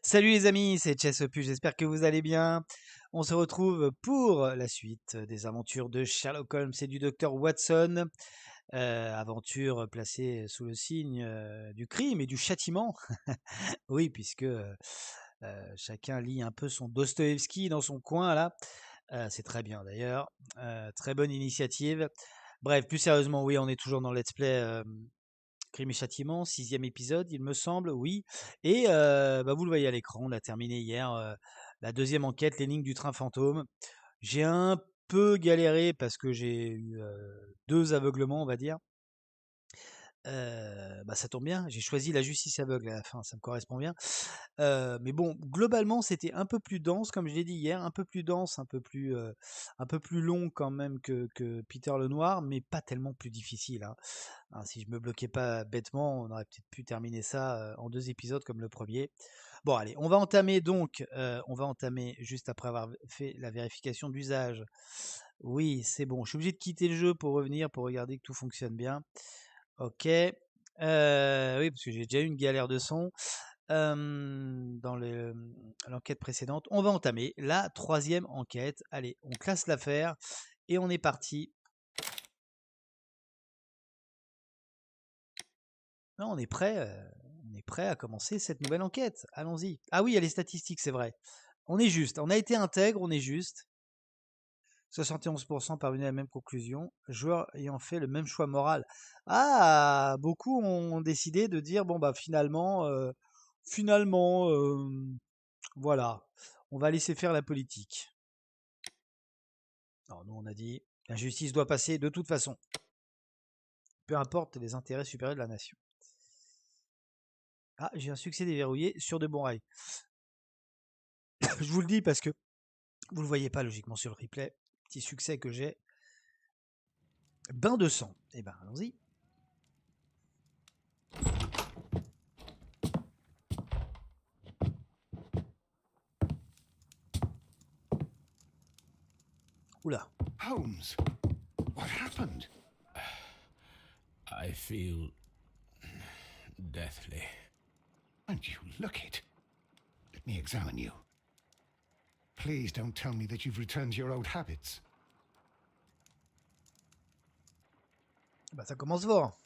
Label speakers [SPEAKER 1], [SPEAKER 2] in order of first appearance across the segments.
[SPEAKER 1] Salut les amis, c'est Chessopu, j'espère que vous allez bien. On se retrouve pour la suite des aventures de Sherlock Holmes et du docteur Watson. Aventure placée sous le signe du crime et du châtiment. Oui, puisque chacun lit un peu son Dostoïevski dans son coin là. C'est très bien d'ailleurs. Très bonne initiative. Bref, plus sérieusement, oui, on est toujours dans le let's play Crime et Châtiment, sixième épisode, il me semble, oui. Et vous le voyez à l'écran, on a terminé hier la deuxième enquête, l'énigme du train fantôme. J'ai un peu galéré parce que j'ai eu deux aveuglements, on va dire. Ça tombe bien, j'ai choisi la justice aveugle à la fin, ça me correspond bien. Mais bon, globalement, c'était un peu plus dense, comme je l'ai dit hier, un peu plus dense, un peu plus long quand même que Peter le Noir, mais pas tellement plus difficile, hein. Hein, si je me bloquais pas bêtement, on aurait peut-être pu terminer ça en deux épisodes comme le premier. Bon, allez, on va entamer juste après avoir fait la vérification d'usage. Oui, c'est bon. Je suis obligé de quitter le jeu pour revenir, pour regarder que tout fonctionne bien. Ok. Oui, parce que j'ai déjà eu une galère de son dans l'enquête précédente. On va entamer la troisième enquête. Allez, on classe l'affaire et on est parti. Non, on est prêt à commencer cette nouvelle enquête. Allons-y. Ah oui, il y a les statistiques, c'est vrai. On est juste. On a été intègre, on est juste. 71% parvenus à la même conclusion. Joueurs ayant fait le même choix moral. Ah, beaucoup ont décidé de dire bon bah finalement, voilà, on va laisser faire la politique. Alors nous on a dit la justice doit passer de toute façon, peu importe les intérêts supérieurs de la nation. Ah, j'ai un succès déverrouillé sur de bons rails. Je vous le dis parce que vous le voyez pas logiquement sur le replay. Petit succès que j'ai. Bain de sang. Eh ben, allons-y. Oula.
[SPEAKER 2] Holmes, what happened?
[SPEAKER 3] I feel deathly.
[SPEAKER 2] And you look it. Let me examine you. Please don't tell me that you've returned to your old habits.
[SPEAKER 1] Bah, ça commence fort.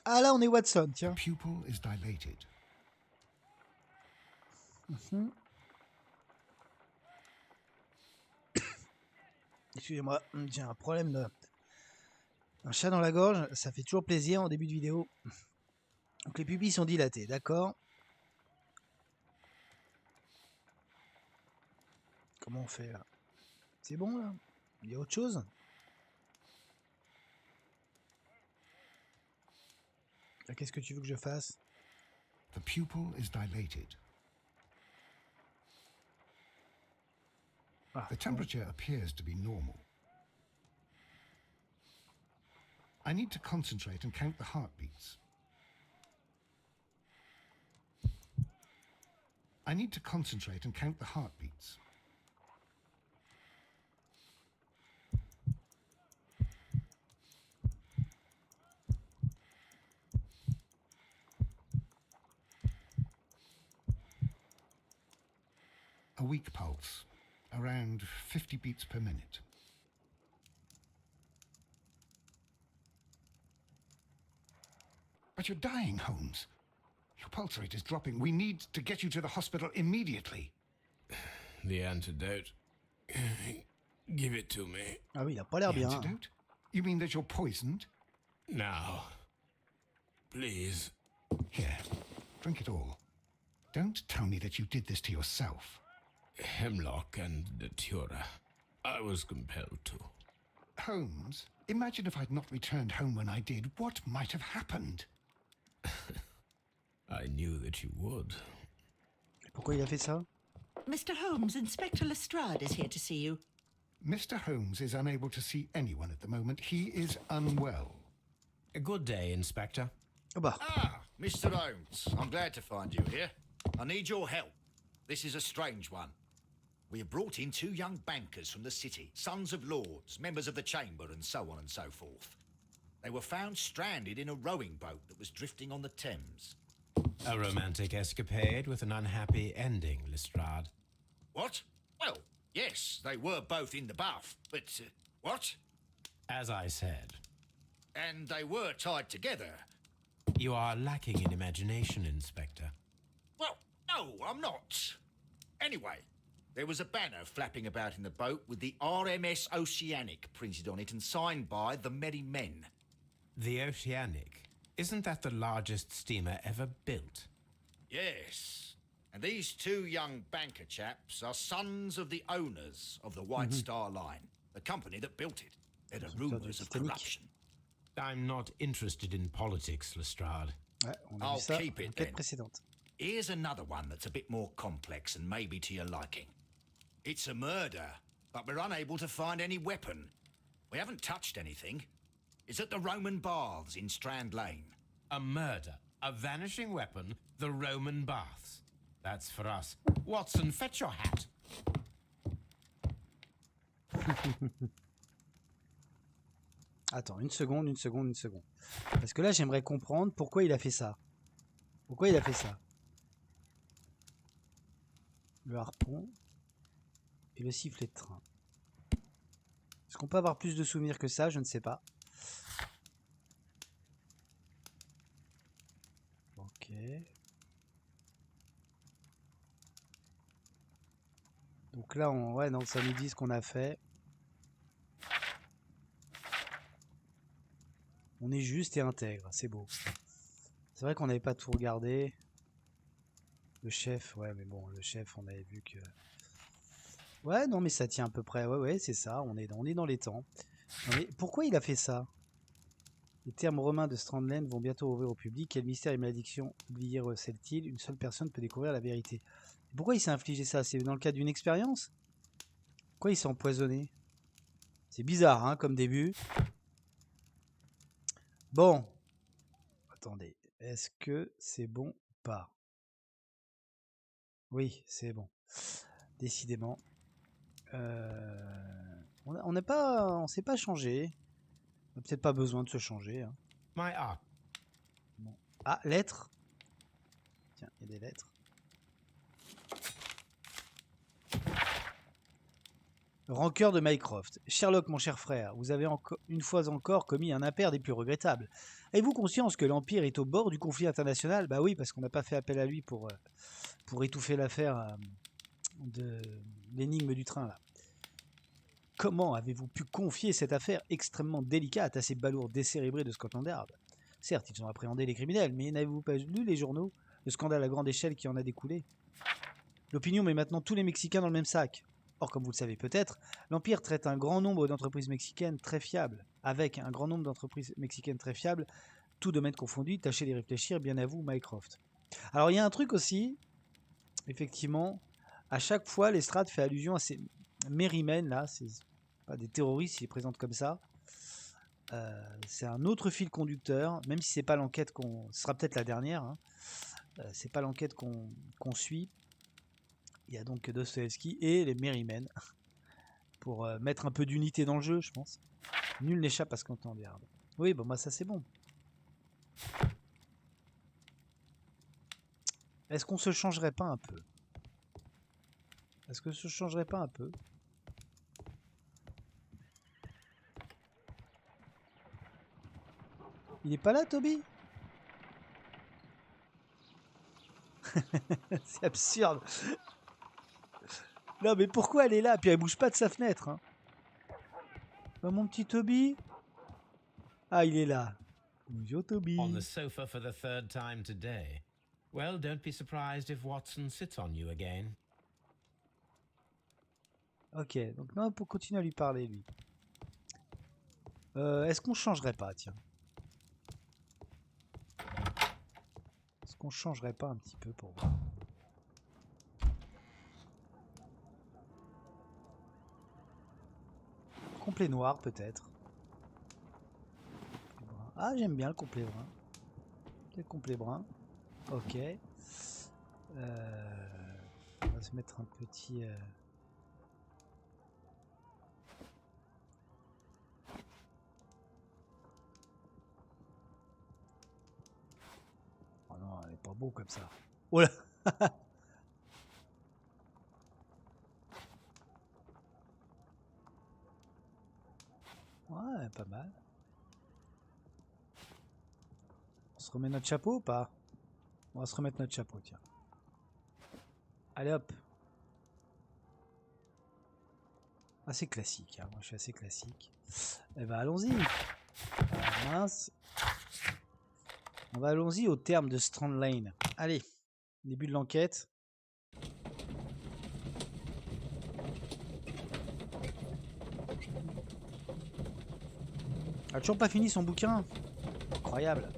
[SPEAKER 1] Ah là, on est Watson,
[SPEAKER 2] The
[SPEAKER 1] tiens.
[SPEAKER 2] pupil is dilated.
[SPEAKER 1] Excusez-moi, j'ai un problème de... Un chat dans la gorge, ça fait toujours plaisir en début de vidéo. Donc les pupilles sont dilatées, d'accord. Comment on fait là? C'est bon là? Il y a autre chose? Qu'est-ce que tu veux que je fasse?
[SPEAKER 2] The pupil is dilated.
[SPEAKER 1] Ah,
[SPEAKER 2] The
[SPEAKER 1] bon.
[SPEAKER 2] temperature appears to be normal. I need to concentrate and count the heartbeats. I need to concentrate and count the heartbeats. A weak pulse, around 50 beats per minute. But you're dying, Holmes. Your pulse rate is dropping. We need to get you to the hospital immediately.
[SPEAKER 3] The antidote. Give it to me.
[SPEAKER 1] Ah oui, il a pas l'air
[SPEAKER 2] The
[SPEAKER 1] bien.
[SPEAKER 2] antidote? You mean that you're poisoned?
[SPEAKER 3] Now. Please.
[SPEAKER 2] Here, drink it all. Don't tell me that you did this to yourself.
[SPEAKER 3] Hemlock and Datura. I was compelled to.
[SPEAKER 2] Holmes, imagine if I'd not returned home when I did. What might have happened?
[SPEAKER 3] I knew that you would.
[SPEAKER 1] Pourquoi il a fait ça?
[SPEAKER 4] Mr. Holmes, Inspector Lestrade is here to see you.
[SPEAKER 2] Mr. Holmes is unable to see anyone at the moment. He is unwell.
[SPEAKER 5] A good day, Inspector.
[SPEAKER 1] Oh bah,
[SPEAKER 6] Ah, Mr. Holmes, I'm glad to find you here. I need your help. This is a strange one. We have brought in two young bankers from the city, sons of lords, members of the chamber, and so on and so forth. They were found stranded in a rowing boat that was drifting on the Thames.
[SPEAKER 5] A romantic escapade with an unhappy ending, Lestrade.
[SPEAKER 6] What? Well, yes, they were both in the bath, but what?
[SPEAKER 5] As I said,
[SPEAKER 6] And they were tied together.
[SPEAKER 5] you are lacking in imagination, Inspector.
[SPEAKER 6] Well, no, I'm not. Anyway, there was a banner flapping about in the boat with the RMS Oceanic printed on it and signed by the Merry Men.
[SPEAKER 5] The Oceanic. Isn't that the largest steamer ever built?
[SPEAKER 6] Yes. And these two young banker chaps are sons of the owners of the White Star Line, the company that built it. There are rumours of
[SPEAKER 1] Titanic.
[SPEAKER 6] corruption.
[SPEAKER 5] I'm not interested in politics, Lestrade.
[SPEAKER 1] Ouais, on a
[SPEAKER 6] I'll
[SPEAKER 1] vu ça
[SPEAKER 6] keep it
[SPEAKER 1] en quête
[SPEAKER 6] then.
[SPEAKER 1] précédente.
[SPEAKER 6] Here's another one that's a bit more complex and maybe to your liking. It's a murder, but we're unable to find any weapon. We haven't touched anything. It's at the Roman Baths in Strand Lane.
[SPEAKER 5] A murder, a vanishing weapon, the Roman baths. That's for us. Watson, fetch your hat.
[SPEAKER 1] Attends, une seconde, une seconde, une seconde. Parce que là, j'aimerais comprendre pourquoi il a fait ça. Pourquoi il a fait ça? Le harpon et le sifflet de train. Est-ce qu'on peut avoir plus de souvenirs que ça? Je ne sais pas. Ok. Donc là, ouais, donc ça nous dit ce qu'on a fait. On est juste et intègre, c'est beau. C'est vrai qu'on n'avait pas tout regardé. Le chef, ouais, mais bon, le chef, on avait vu que... Ouais, non, mais ça tient à peu près. Ouais, ouais, c'est ça, on est dans les temps. Non, mais pourquoi il a fait ça? Les termes romains de Strandland vont bientôt ouvrir au public. Quel mystère et malédiction oubliée recèle-t-il? Une seule personne peut découvrir la vérité. Pourquoi il s'est infligé ça? C'est dans le cadre d'une expérience? Pourquoi il s'est empoisonné? C'est bizarre, hein, comme début. Bon. Attendez. Est-ce que c'est bon ou pas? Oui, c'est bon. Décidément. On s'est pas changé. On n'a peut-être pas besoin de se changer. Hein.
[SPEAKER 5] My art.
[SPEAKER 1] Bon. Ah, lettres. Tiens, il y a des lettres. Rancœur de Mycroft. Sherlock, mon cher frère, vous avez une fois encore commis un impair des plus regrettables. Avez-vous conscience que l'Empire est au bord du conflit international? Bah oui, parce qu'on n'a pas fait appel à lui pour étouffer l'affaire de l'énigme du train, là. Comment avez-vous pu confier cette affaire extrêmement délicate à ces balourds décérébrés de Scotland Yard? Certes, ils ont appréhendé les criminels, mais n'avez-vous pas lu les journaux? Le scandale à grande échelle qui en a découlé? L'opinion met maintenant tous les Mexicains dans le même sac. Or, comme vous le savez peut-être, l'Empire traite un grand nombre d'entreprises mexicaines très fiables. Avec un grand nombre d'entreprises mexicaines très fiables, tout domaine confondu, tâchez d'y réfléchir, bien à vous, Mycroft. Alors, il y a un truc aussi, effectivement, à chaque fois, Lestrade fait allusion à ces Merry Men, là, c'est pas des terroristes, ils les présentent comme ça. C'est un autre fil conducteur, même si c'est pas l'enquête qu'on... Ce sera peut-être la dernière, hein. C'est pas l'enquête qu'on suit. Il y a donc Dostoevsky et les Merry Men pour mettre un peu d'unité dans le jeu, je pense. Nul n'échappe à Scotland Yard. Oui, bon, bah ça c'est bon. Est-ce qu'on se changerait pas un peu? Est-ce que se changerait pas un peu? Il est pas là, Toby? C'est absurde. Non, mais pourquoi elle est là? Puis elle bouge pas de sa fenêtre. Hein. Oh, mon petit Toby. Ah, il est là. Bonjour, Toby.
[SPEAKER 5] On the sofa for the third time today. Well, don't be surprised if Watson sits on you again.
[SPEAKER 1] Ok, donc non, pour continuer à lui parler, lui. Est-ce qu'on changerait pas, tiens? Est-ce qu'on changerait pas un petit peu pour voir? Complet noir, peut-être. Ah, j'aime bien le complet brun. Le complet brun. Ok. On va se mettre un petit... Oh non, elle est pas pas bon comme ça. Oh là. Ouais, pas mal. On se remet notre chapeau ou pas? On va se remettre notre chapeau, tiens. Allez hop. Assez classique, hein. Moi je suis assez classique. Eh ben allons-y. Ah, mince. On va allons-y au terme de Strand Lane. Allez, début de l'enquête. Elle a toujours pas fini son bouquin. Incroyable.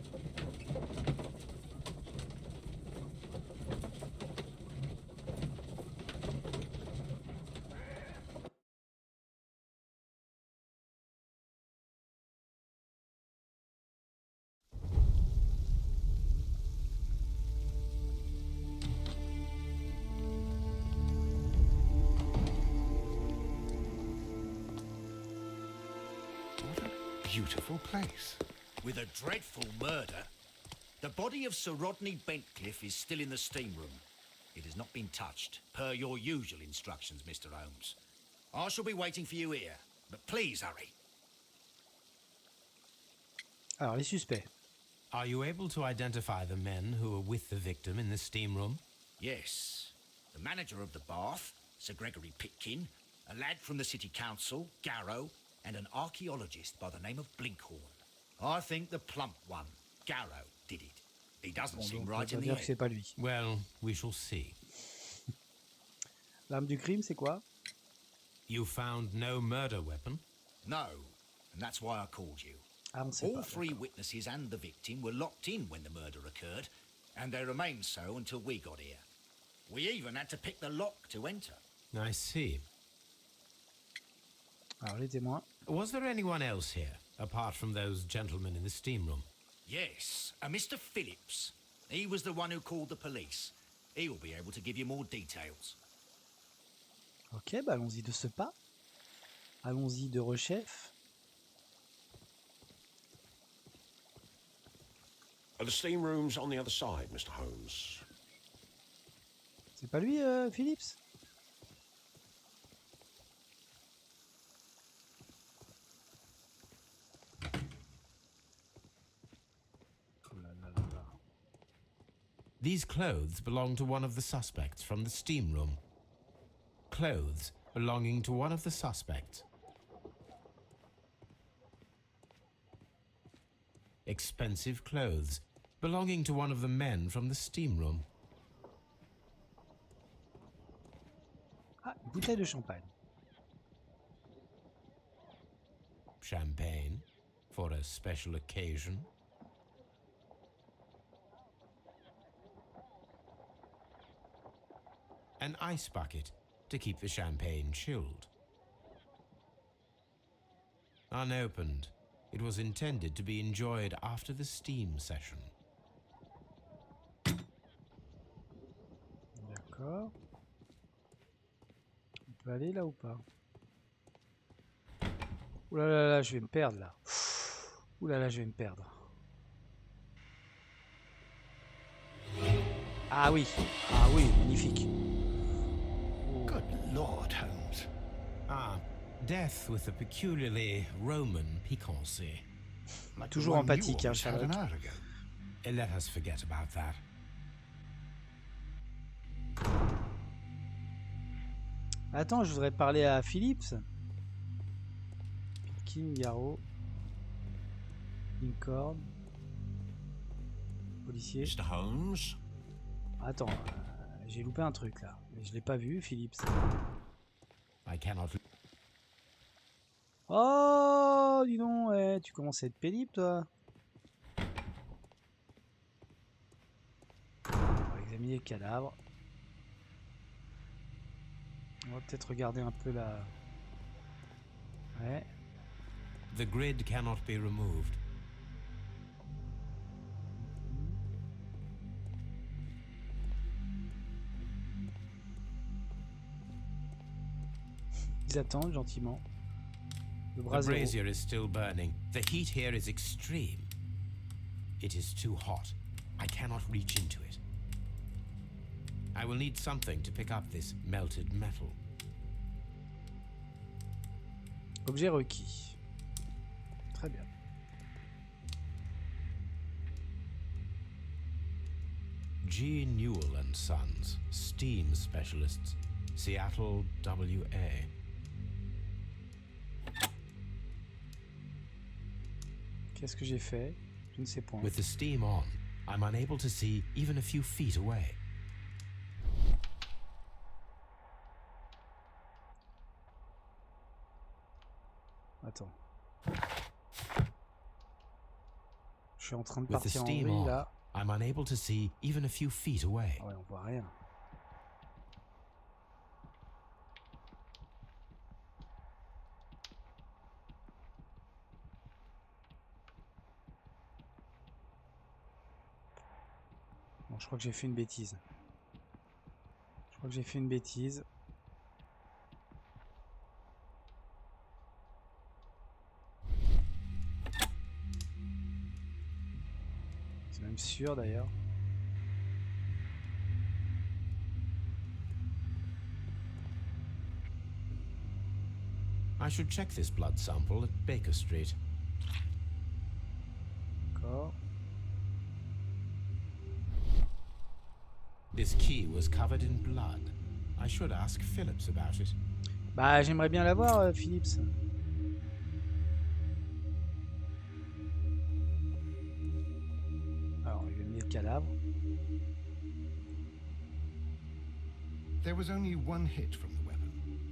[SPEAKER 2] Beautiful place.
[SPEAKER 6] With a dreadful murder, the body of Sir Rodney Bentcliffe is still in the steam room. It has not been touched, per your usual instructions, Mr. Holmes. I shall be waiting for you here, but please hurry.
[SPEAKER 1] Alors, les suspects.
[SPEAKER 5] Are you able to identify the men who were with the victim in the steam room?
[SPEAKER 6] Yes. The manager of the bath, Sir Gregory Pitkin, a lad from the city council, Garrow, and an archaeologist by the name of Blinkhorn. I think the plump one, Garrow, did it. He doesn't
[SPEAKER 1] Bon,
[SPEAKER 6] seem
[SPEAKER 1] donc, on
[SPEAKER 6] right
[SPEAKER 1] va
[SPEAKER 6] in the
[SPEAKER 1] dire que c'est
[SPEAKER 6] head.
[SPEAKER 1] pas lui.
[SPEAKER 5] Well, we shall see.
[SPEAKER 1] L'arme du crime, c'est quoi?
[SPEAKER 5] You found no murder weapon?
[SPEAKER 6] No, and that's why I called you.
[SPEAKER 1] Ah, on sait
[SPEAKER 6] All
[SPEAKER 1] pas.
[SPEAKER 6] three witnesses and the victim were locked in when the murder occurred, and they remained so until we got here. We even had to pick the lock to enter.
[SPEAKER 5] I see.
[SPEAKER 1] Alors, les témoins.
[SPEAKER 5] Was there anyone else here, apart from those gentlemen in the steam room?
[SPEAKER 6] Yes, a Mr. Phillips. He was the one who called the police. He will be able to give you more details.
[SPEAKER 1] Ok, bah allons-y de ce pas. Allons-y de rechef.
[SPEAKER 7] The steam room's on the other side, Mr. Holmes.
[SPEAKER 1] C'est pas lui, Phillips? Oh là là là là.
[SPEAKER 5] These clothes belong to one of the suspects from the steam room. Clothes belonging to one of the suspects. Expensive clothes belonging to one of the men from the steam room.
[SPEAKER 1] Ah, une bouteille de champagne.
[SPEAKER 5] Champagne for a special occasion. An ice bucket to keep the champagne chilled. Unopened, it was intended to be enjoyed after the steam session.
[SPEAKER 1] D'accord. On peut aller là ou pas? Ouh là là là, je vais me perdre là. Ouh là là, je vais me perdre. Ah oui, magnifique.
[SPEAKER 2] Good Lord, Holmes.
[SPEAKER 5] Ah, death with a peculiarly Roman piquancy.
[SPEAKER 2] Like
[SPEAKER 1] Toujours
[SPEAKER 2] the one
[SPEAKER 1] empathique,
[SPEAKER 2] you
[SPEAKER 1] hein,
[SPEAKER 2] always had an
[SPEAKER 1] Sherlock.
[SPEAKER 2] hour ago.
[SPEAKER 5] Let us forget about that.
[SPEAKER 1] Attends, je voudrais parler à Phillips. Pitkin, Garrow. Lincoln. Policier.
[SPEAKER 7] Mr. Holmes?
[SPEAKER 1] Attends, j'ai loupé un truc là. Mais je l'ai pas vu, Phillips.
[SPEAKER 5] I cannot.
[SPEAKER 1] Oh, dis donc, ouais, tu commences à être pénible, toi. On va examiner le cadavre. On va peut-être regarder un peu la... Ouais.
[SPEAKER 5] The grid cannot be removed.
[SPEAKER 1] Ils attendent gentiment. Le
[SPEAKER 5] The
[SPEAKER 1] brasero.
[SPEAKER 5] brazier is still burning. The heat here is extreme. It is too hot. I cannot reach into it. I will need something to pick up this melted metal.
[SPEAKER 1] Objet requis. Très bien.
[SPEAKER 5] G. Newell and Sons, steam specialists, Seattle, WA.
[SPEAKER 1] Qu'est-ce que j'ai fait? Je ne sais point.
[SPEAKER 5] With the steam on, I'm unable to see even a few feet away.
[SPEAKER 1] Attends. Je suis en train de
[SPEAKER 5] With the
[SPEAKER 1] partir en
[SPEAKER 5] steam
[SPEAKER 1] vrille
[SPEAKER 5] on,
[SPEAKER 1] là.
[SPEAKER 5] I'm unable to see even a few feet away.
[SPEAKER 1] Ah ouais, on voit rien. Bon, je crois que j'ai fait une bêtise. C'est même sûr d'ailleurs.
[SPEAKER 5] I should check this blood sample at Baker Street.
[SPEAKER 1] D'accord.
[SPEAKER 5] This key was covered in blood. I should ask Phillips about it.
[SPEAKER 1] Bah, j'aimerais bien l'avoir, Philips. Alors, il va mis le cadavre.
[SPEAKER 2] There was only one hit from the weapon.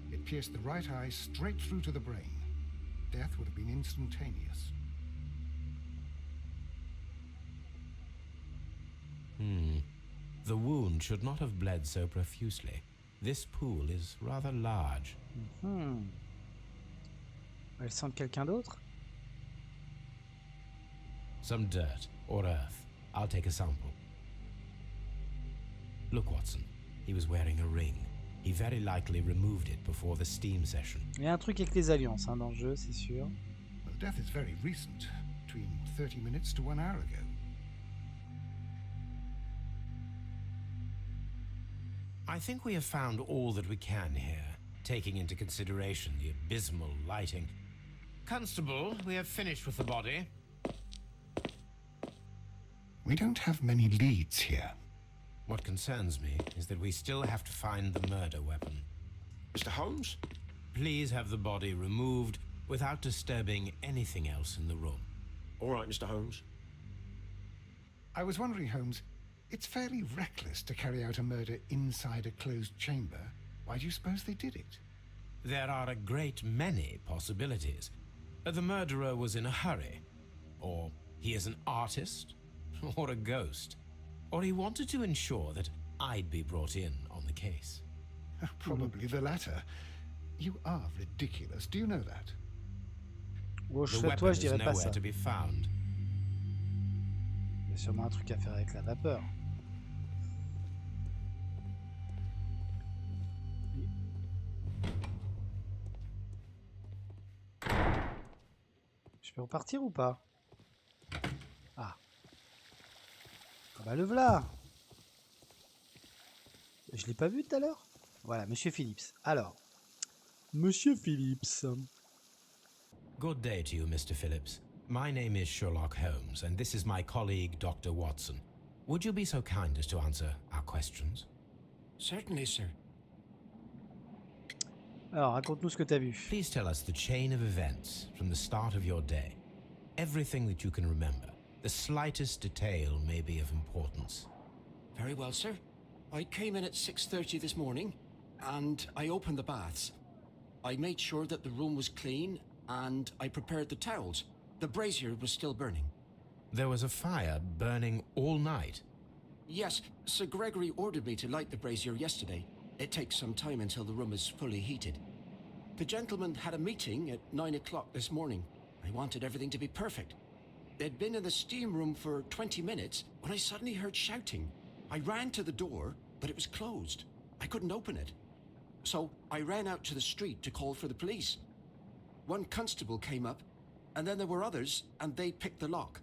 [SPEAKER 2] It pierced the right eye straight through to the brain. Death would have been instantaneous.
[SPEAKER 5] The wound should not have bled so profusely. This pool is rather large.
[SPEAKER 1] Elle sent quelqu'un d'autre?
[SPEAKER 5] Some dirt or earth. I'll take a sample. Look, Watson. He was wearing a ring. He very likely removed it before the steam session.
[SPEAKER 1] Il y a un truc avec les alliances dans le jeu, c'est sûr.
[SPEAKER 2] Well, death is very recent, between 30 minutes to 1 hour ago.
[SPEAKER 5] I think we have found all that we can here, taking into consideration the abysmal lighting. Constable, we have finished with the body.
[SPEAKER 2] We don't have many leads here.
[SPEAKER 5] What concerns me is that we still have to find the murder weapon.
[SPEAKER 7] Mr. Holmes?
[SPEAKER 5] Please have the body removed without disturbing anything else in the room.
[SPEAKER 7] All right, Mr. Holmes.
[SPEAKER 2] I was wondering, Holmes, it's fairly reckless to carry out a murder inside a closed chamber. Why do you suppose they did it?
[SPEAKER 5] There are a great many possibilities. The murderer was in a hurry. Or he is an artist. Or a ghost. Or he wanted to ensure that I'd be brought in on the case.
[SPEAKER 2] Probably the latter. You are ridiculous. Do you know that?
[SPEAKER 1] Bon, je
[SPEAKER 5] The
[SPEAKER 1] serais
[SPEAKER 5] weapon
[SPEAKER 1] toi, je
[SPEAKER 5] is
[SPEAKER 1] dirais pas
[SPEAKER 5] nowhere
[SPEAKER 1] ça.
[SPEAKER 5] to be found.
[SPEAKER 1] Il y a sûrement un truc à faire avec la vapeur. Je peux repartir ou pas? Ah. Ah bah le voilà. Je l'ai pas vu tout à l'heure. Voilà, Monsieur Phillips. Alors, Monsieur Phillips.
[SPEAKER 5] Good day to you, Mr. Phillips. My name is Sherlock Holmes, and this is my colleague, Dr. Watson. Would you be so kind as to answer our questions?
[SPEAKER 7] Certainly, sir.
[SPEAKER 1] Alors, raconte-nous ce que t'as vu.
[SPEAKER 5] Please tell us the chain of events from the start of your day. Everything that you can remember. The slightest detail may be of importance.
[SPEAKER 7] Very well, sir. I came in at 6:30 this morning, and I opened the baths. I made sure that the room was clean, and I prepared the towels. The brazier was still burning.
[SPEAKER 5] There was a fire burning all night.
[SPEAKER 7] Yes, Sir Gregory ordered me to light the brazier yesterday. It takes some time until the room is fully heated. The gentleman had a meeting at 9 o'clock this morning. I wanted everything to be perfect. They'd been in the steam room for 20 minutes when I suddenly heard shouting. I ran to the door, but it was closed. I couldn't open it. So I ran out to the street to call for the police. One constable came up, and then there were others, and they picked the lock.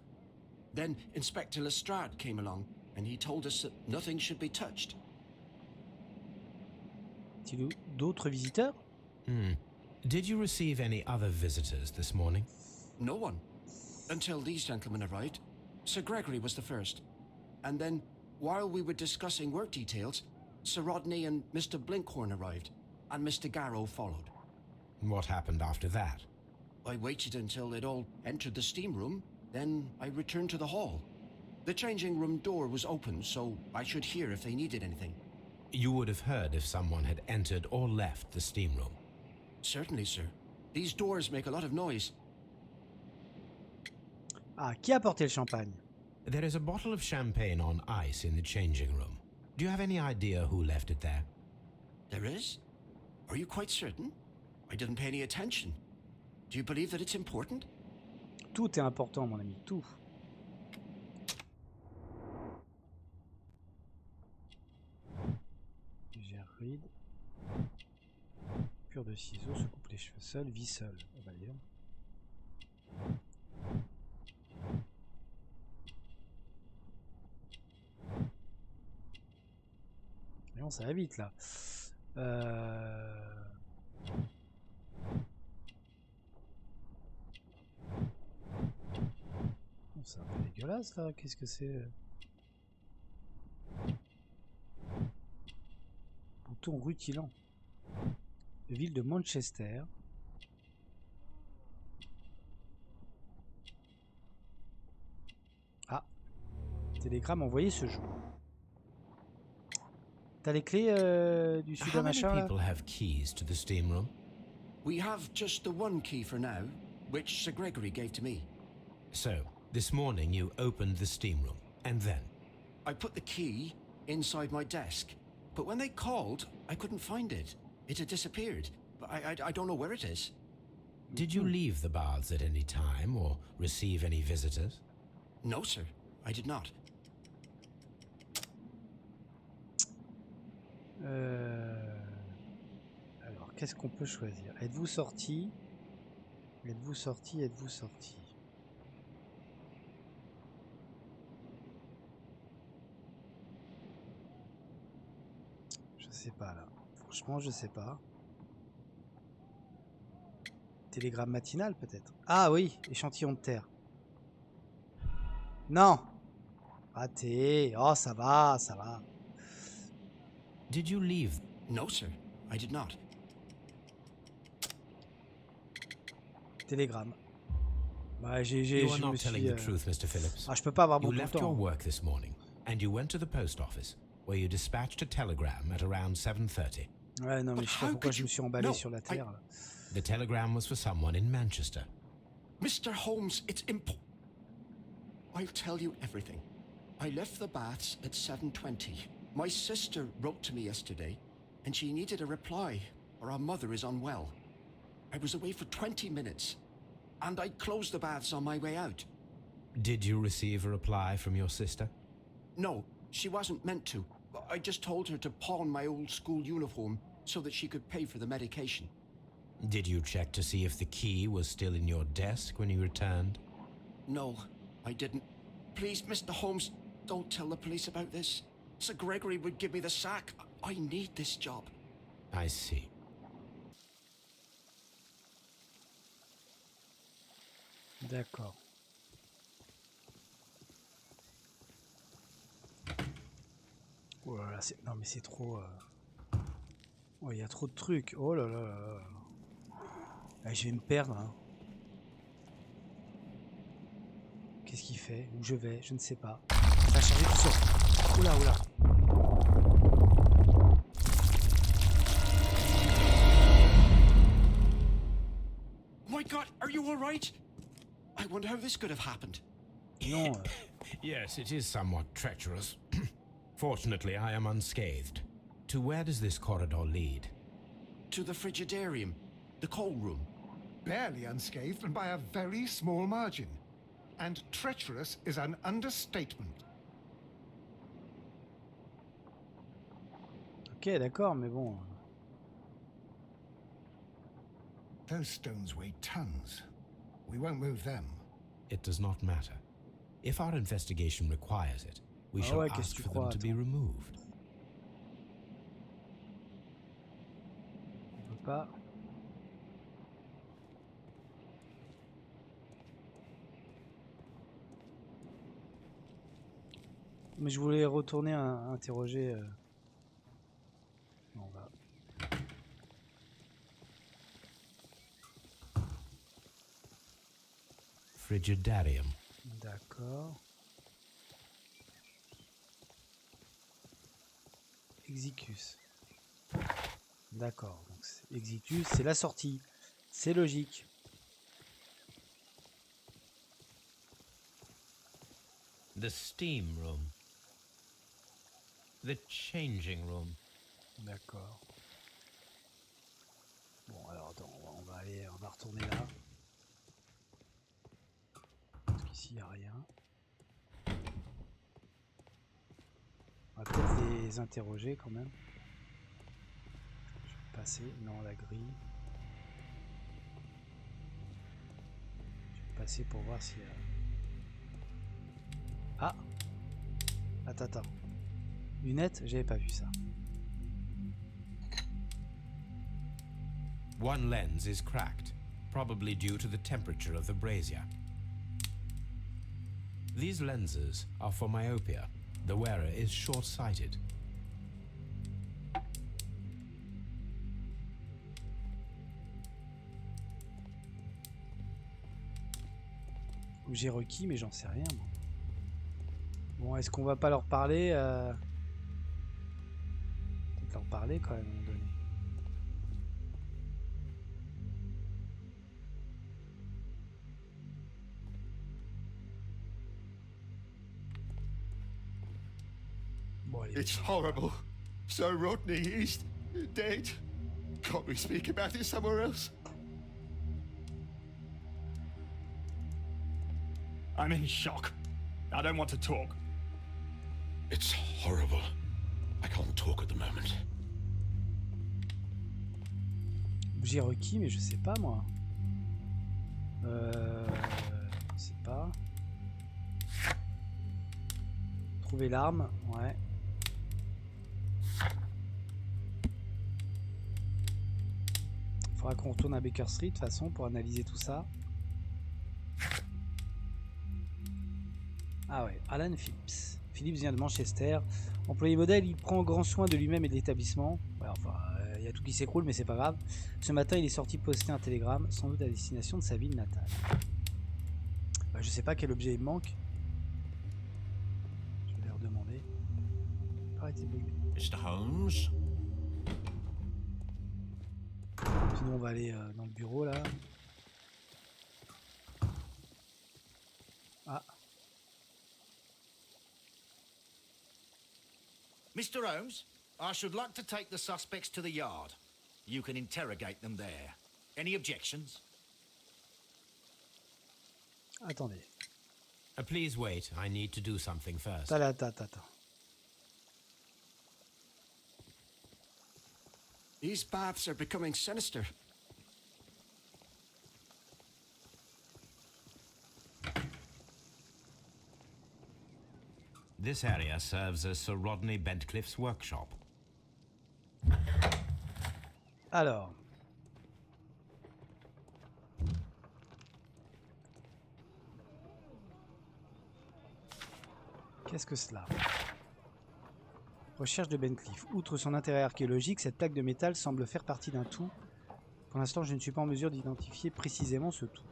[SPEAKER 7] Then Inspector Lestrade came along, and he told us that nothing should be touched.
[SPEAKER 1] T-il d'autres visiteurs?
[SPEAKER 5] Did you receive any other visitors this morning?
[SPEAKER 7] No one. Until these gentlemen arrived. Sir Gregory was the first. And then, while we were discussing work details, Sir Rodney and Mr. Blinkhorn arrived, and Mr. Garrow followed.
[SPEAKER 5] What happened after that?
[SPEAKER 7] I waited until they'd all entered the steam room, then I returned to the hall. The changing room door was open, so I should hear if they needed anything.
[SPEAKER 5] You would have heard if someone had entered or left the steam room.
[SPEAKER 7] Certainly, sir. These doors make a lot of noise.
[SPEAKER 1] Ah, qui a apporté le champagne?
[SPEAKER 5] There is a bottle of champagne on ice in the changing room. Do you have any idea who left it there?
[SPEAKER 7] There is? Are you quite certain? I didn't pay any attention. Do you believe that it's important?
[SPEAKER 1] Tout est important, mon ami, tout. Gère ride. Cure de ciseaux, se coupe les cheveux seul, vit seul. On va lire. Mais bon, ça va vite là. Bon, c'est un peu dégueulasse là, qu'est-ce que c'est? Bouton rutilant. Ville de Manchester. Ah. Télégramme envoyé ce jour. T'as les clés du sud
[SPEAKER 5] How
[SPEAKER 1] à
[SPEAKER 5] many
[SPEAKER 1] machin là?
[SPEAKER 5] people have keys to the steam room?
[SPEAKER 7] We have just the one key for now, which Sir Gregory gave to me.
[SPEAKER 5] So, this morning you opened the steam room, and then?
[SPEAKER 7] I put the key inside my desk, but when they called, I couldn't find it. It had disappeared. I don't know where it is.
[SPEAKER 5] Did you leave the baths at any time or receive any visitors?
[SPEAKER 7] No, sir, I did not.
[SPEAKER 1] Alors, qu'est-ce qu'on peut choisir? Êtes-vous sorti? Êtes-vous sorti? Êtes-vous sorti? Je sais pas là. Franchement, je sais pas. Télégramme matinal peut-être? Ah oui, échantillon de terre. Non! Raté. Oh, ça va, ça va.
[SPEAKER 5] Did you leave?
[SPEAKER 7] No, sir, I did not.
[SPEAKER 1] Télégramme. Bah,
[SPEAKER 5] You are
[SPEAKER 1] je me
[SPEAKER 5] not telling
[SPEAKER 1] suis...
[SPEAKER 5] the truth, Mr. Phillips.
[SPEAKER 1] Ah, je peux pas avoir
[SPEAKER 5] You
[SPEAKER 1] beaucoup de
[SPEAKER 5] left your
[SPEAKER 1] temps.
[SPEAKER 5] work this morning, and you went to the post office, where you dispatched a telegram at around 7:30.
[SPEAKER 1] Ouais, non, mais
[SPEAKER 7] But
[SPEAKER 1] je sais pas
[SPEAKER 7] how
[SPEAKER 1] pourquoi
[SPEAKER 7] could
[SPEAKER 1] je me
[SPEAKER 7] you-
[SPEAKER 1] suis emballé
[SPEAKER 7] No,
[SPEAKER 1] sur la
[SPEAKER 7] I-
[SPEAKER 1] terre. Là.
[SPEAKER 5] The telegram was for someone in Manchester.
[SPEAKER 7] Mr. Holmes, it's I'll tell you everything. I left the baths at 7:20. My sister wrote to me yesterday, and she needed a reply, or our mother is unwell. I was away for 20 minutes, and I closed the baths on my way out.
[SPEAKER 5] Did you receive a reply from your sister?
[SPEAKER 7] No, she wasn't meant to. I just told her to pawn my old school uniform so that she could pay for the medication.
[SPEAKER 5] Did you check to see if the key was still in your desk when you returned?
[SPEAKER 7] No, I didn't. Please, Mr. Holmes, don't tell the police about this. Sir Gregory would give me the sack. I need this job.
[SPEAKER 5] I see.
[SPEAKER 1] D'accord. Oh là là, non mais c'est trop... Oh, il y a trop de trucs. Oh là là là là. Ah, je vais me perdre. Hein. Qu'est-ce qu'il fait? Où je vais? Je ne sais pas. Ça a changé tout seul. Oula, oula.
[SPEAKER 7] My God, are you all right? I wonder how this could have happened.
[SPEAKER 1] Non,
[SPEAKER 5] Yes, it is somewhat treacherous. Fortunately, I am unscathed. To where does this corridor lead?
[SPEAKER 7] To the frigidarium, the coal room.
[SPEAKER 2] Barely unscathed and by a very small margin. And treacherous is an understatement.
[SPEAKER 1] ok, d'accord, mais bon.
[SPEAKER 2] Those stones weigh tons. We won't move them.
[SPEAKER 5] It does not matter. If our investigation requires it, we
[SPEAKER 1] Ah
[SPEAKER 5] shall
[SPEAKER 1] ouais, qu'est-ce
[SPEAKER 5] ask
[SPEAKER 1] que tu
[SPEAKER 5] for them
[SPEAKER 1] crois,
[SPEAKER 5] to be removed.
[SPEAKER 1] pas. Mais je voulais retourner interroger. On va.
[SPEAKER 5] Frigidarium.
[SPEAKER 1] D'accord. Exicus. D'accord. Donc Exicus, c'est la sortie. C'est logique.
[SPEAKER 5] The steam room. The changing room.
[SPEAKER 1] D'accord. Bon, alors attends, on va retourner là. Parce qu'ici, il n'y a rien. On va peut-être les interroger quand même. Je vais passer. Non, la grille. Je vais passer pour voir s'il y a... Ah! Attends. Lunettes, j'avais pas vu ça.
[SPEAKER 5] One lens is cracked, probably due to the temperature of the brazier. These lenses are for myopia. The wearer is short-sighted.
[SPEAKER 1] J'ai requis, mais j'en sais rien, moi. Bon, est-ce qu'on va pas leur parler Peut-être leur parler quand même à un moment donné. Bon, allez.
[SPEAKER 8] It's horrible. So Rodney is dead. Can't we speak about it somewhere else?
[SPEAKER 9] I'm in shock. I don't want to talk.
[SPEAKER 3] It's horrible. I can't talk at the moment.
[SPEAKER 1] J'ai requis, mais je sais pas moi. Je sais pas. Trouver l'arme, ouais. Faudra qu'on retourne à Baker Street de toute façon pour analyser tout ça. Ah ouais, Alan Phillips. Phillips vient de Manchester. Employé modèle, il prend grand soin de lui-même et de l'établissement. Ouais, enfin, il y a tout qui s'écroule, mais c'est pas grave. Ce matin, il est sorti poster un télégramme, sans doute à destination de sa ville natale. Bah, je sais pas quel objet il me manque. Je vais leur demander. Arrêtez de bugger.
[SPEAKER 3] Mr. Holmes?
[SPEAKER 1] Sinon, on va aller dans le bureau là. Ah.
[SPEAKER 6] Mr. Holmes, I should like to take the suspects to the yard. You can interrogate them there. Any objections?
[SPEAKER 1] Attendez.
[SPEAKER 5] Please wait. I need to do something first.
[SPEAKER 1] Attends.
[SPEAKER 7] These baths are becoming sinister.
[SPEAKER 5] This area serves as Sir Rodney Bentcliffe's workshop.
[SPEAKER 1] Alors. Qu'est-ce que cela? Recherche de Bentcliffe. Outre son intérêt archéologique, cette plaque de métal semble faire partie d'un tout. Pour l'instant, je ne suis pas en mesure d'identifier précisément ce tout.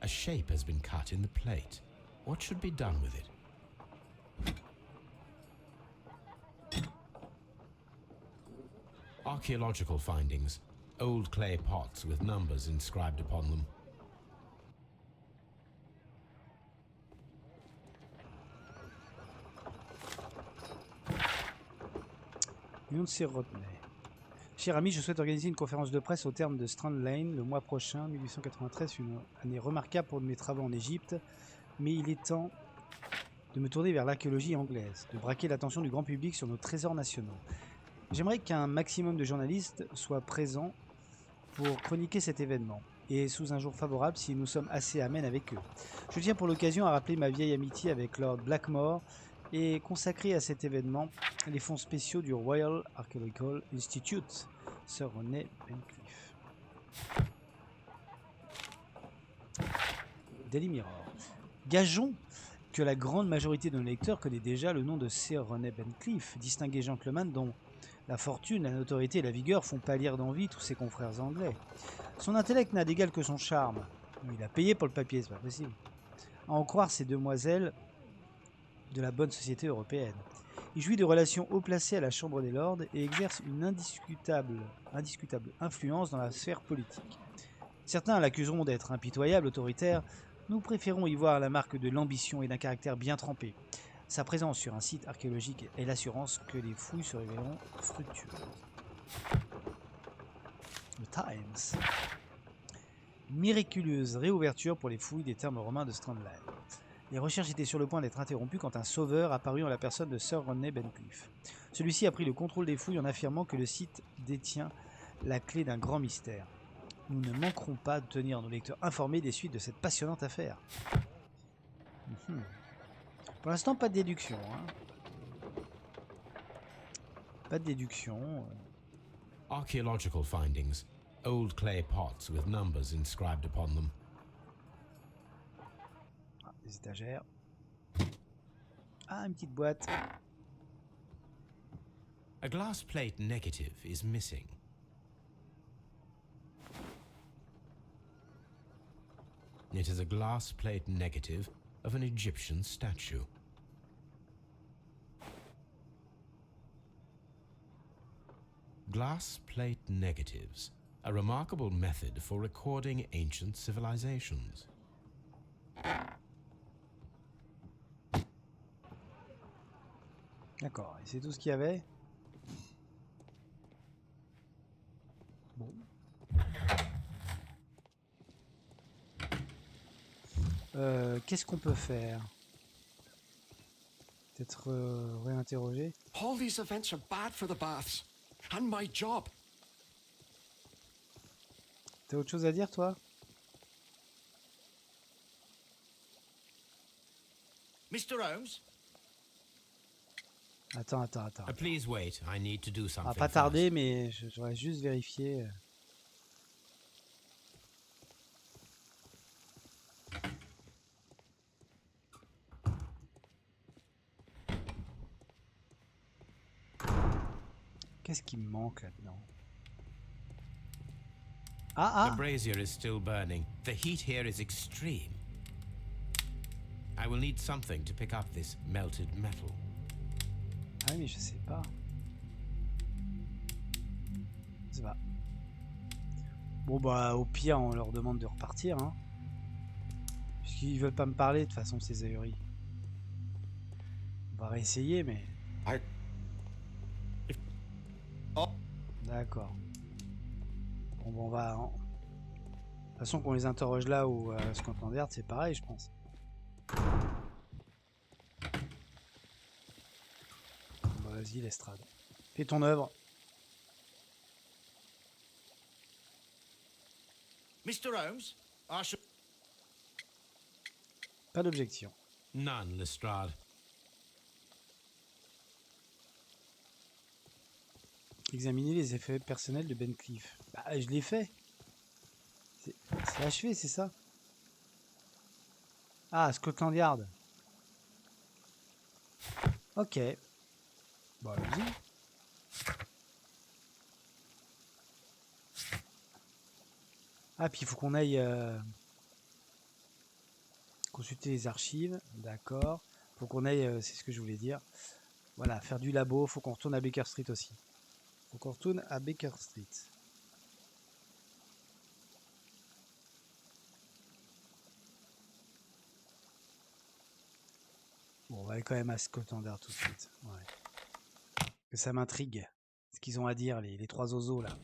[SPEAKER 5] A shape has been cut in the plate. What should be done with it? Archaeological findings. Old clay pots with numbers inscribed upon them.
[SPEAKER 1] Union de Sir Rodney. Cher ami, je souhaite organiser une conférence de presse au terme de Strand Lane le mois prochain, 1893, une année remarquable pour mes travaux en Égypte, mais il est temps de me tourner vers l'archéologie anglaise, de braquer l'attention du grand public sur nos trésors nationaux. J'aimerais qu'un maximum de journalistes soient présents pour chroniquer cet événement. et sous un jour favorable si nous sommes assez amènes avec eux. Je tiens pour l'occasion à rappeler ma vieille amitié avec Lord Blackmore et consacrer à cet événement les fonds spéciaux du Royal Archaeological Institute, Sir René Bencliffe. Daily Mirror. Gageons que la grande majorité de nos lecteurs connaît déjà le nom de Sir René Bencliffe, distingué gentleman dont la fortune, la notoriété et la vigueur font pâlir d'envie tous ses confrères anglais. Son intellect n'a d'égal que son charme. Il a payé pour le papier, c'est pas possible. À en croire ces demoiselles de la bonne société européenne. Il jouit de relations haut placées à la Chambre des Lords et exerce une indiscutable influence dans la sphère politique. Certains l'accuseront d'être impitoyable, autoritaire. Nous préférons y voir la marque de l'ambition et d'un caractère bien trempé. Sa présence sur un site archéologique est l'assurance que les fouilles se révéleront fructueuses. Le Times. Miraculeuse réouverture pour les fouilles des thermes romains de Strandline. Les recherches étaient sur le point d'être interrompues quand un sauveur apparut en la personne de Sir René Bencliffe. Celui-ci a pris le contrôle des fouilles en affirmant que le site détient la clé d'un grand mystère. Nous ne manquerons pas de tenir nos lecteurs informés des suites de cette passionnante affaire. Pour l'instant, pas de déduction. Pas de déduction.
[SPEAKER 5] Archaeological findings. Old clay pots with numbers inscribed upon them.
[SPEAKER 1] Ah, des étagères. Ah, une petite boîte.
[SPEAKER 5] A glass plate negative is missing. It is a glass plate negative of an Egyptian statue. Glass plate negatives, a remarkable method for recording ancient civilizations.
[SPEAKER 1] D'accord, et c'est tout ce qu'il y avait. Bon. Qu'est-ce qu'on peut faire? Peut-être réinterroger.
[SPEAKER 7] All these events are bad for the baths. And my job.
[SPEAKER 1] T'as autre chose à dire, toi?
[SPEAKER 6] Mr. Holmes?
[SPEAKER 1] Attends.
[SPEAKER 5] Please wait, I need to do
[SPEAKER 1] On
[SPEAKER 5] something.
[SPEAKER 1] va pas tarder, mais j'aurais juste vérifié. Qu'est-ce qui me manque là-dedans?
[SPEAKER 5] The brazier is still burning. The heat here is extreme. I will need something to pick up this melted metal.
[SPEAKER 1] Ah oui, mais je sais pas. Ça va. Bon bah au pire on leur demande de repartir hein. Puisqu'ils veulent pas me parler de toute façon ces ahuris. On va réessayer mais... D'accord. Bon bah on va... De toute façon qu'on les interroge là ou à Scotland Yard c'est pareil je pense. Bon, vas-y Lestrade. Fais ton œuvre.
[SPEAKER 6] Mr. Holmes, I should...
[SPEAKER 1] Pas d'objection.
[SPEAKER 5] None, Lestrade.
[SPEAKER 1] Examiner les effets personnels de Bencliffe. Bah je l'ai fait. C'est achevé, c'est ça? Ah, Scotland Yard. Ok. Bon, allons-y. Ah, puis il faut qu'on aille consulter les archives. D'accord. Faut qu'on aille, c'est ce que je voulais dire. Voilà, faire du labo. Faut qu'on retourne à Baker Street aussi. Faut qu'on retourne à Baker Street. Bon, on va aller quand même à Scotland Yard tout de suite. Ouais. Que ça m'intrigue. Ce qu'ils ont à dire, les trois oiseaux là.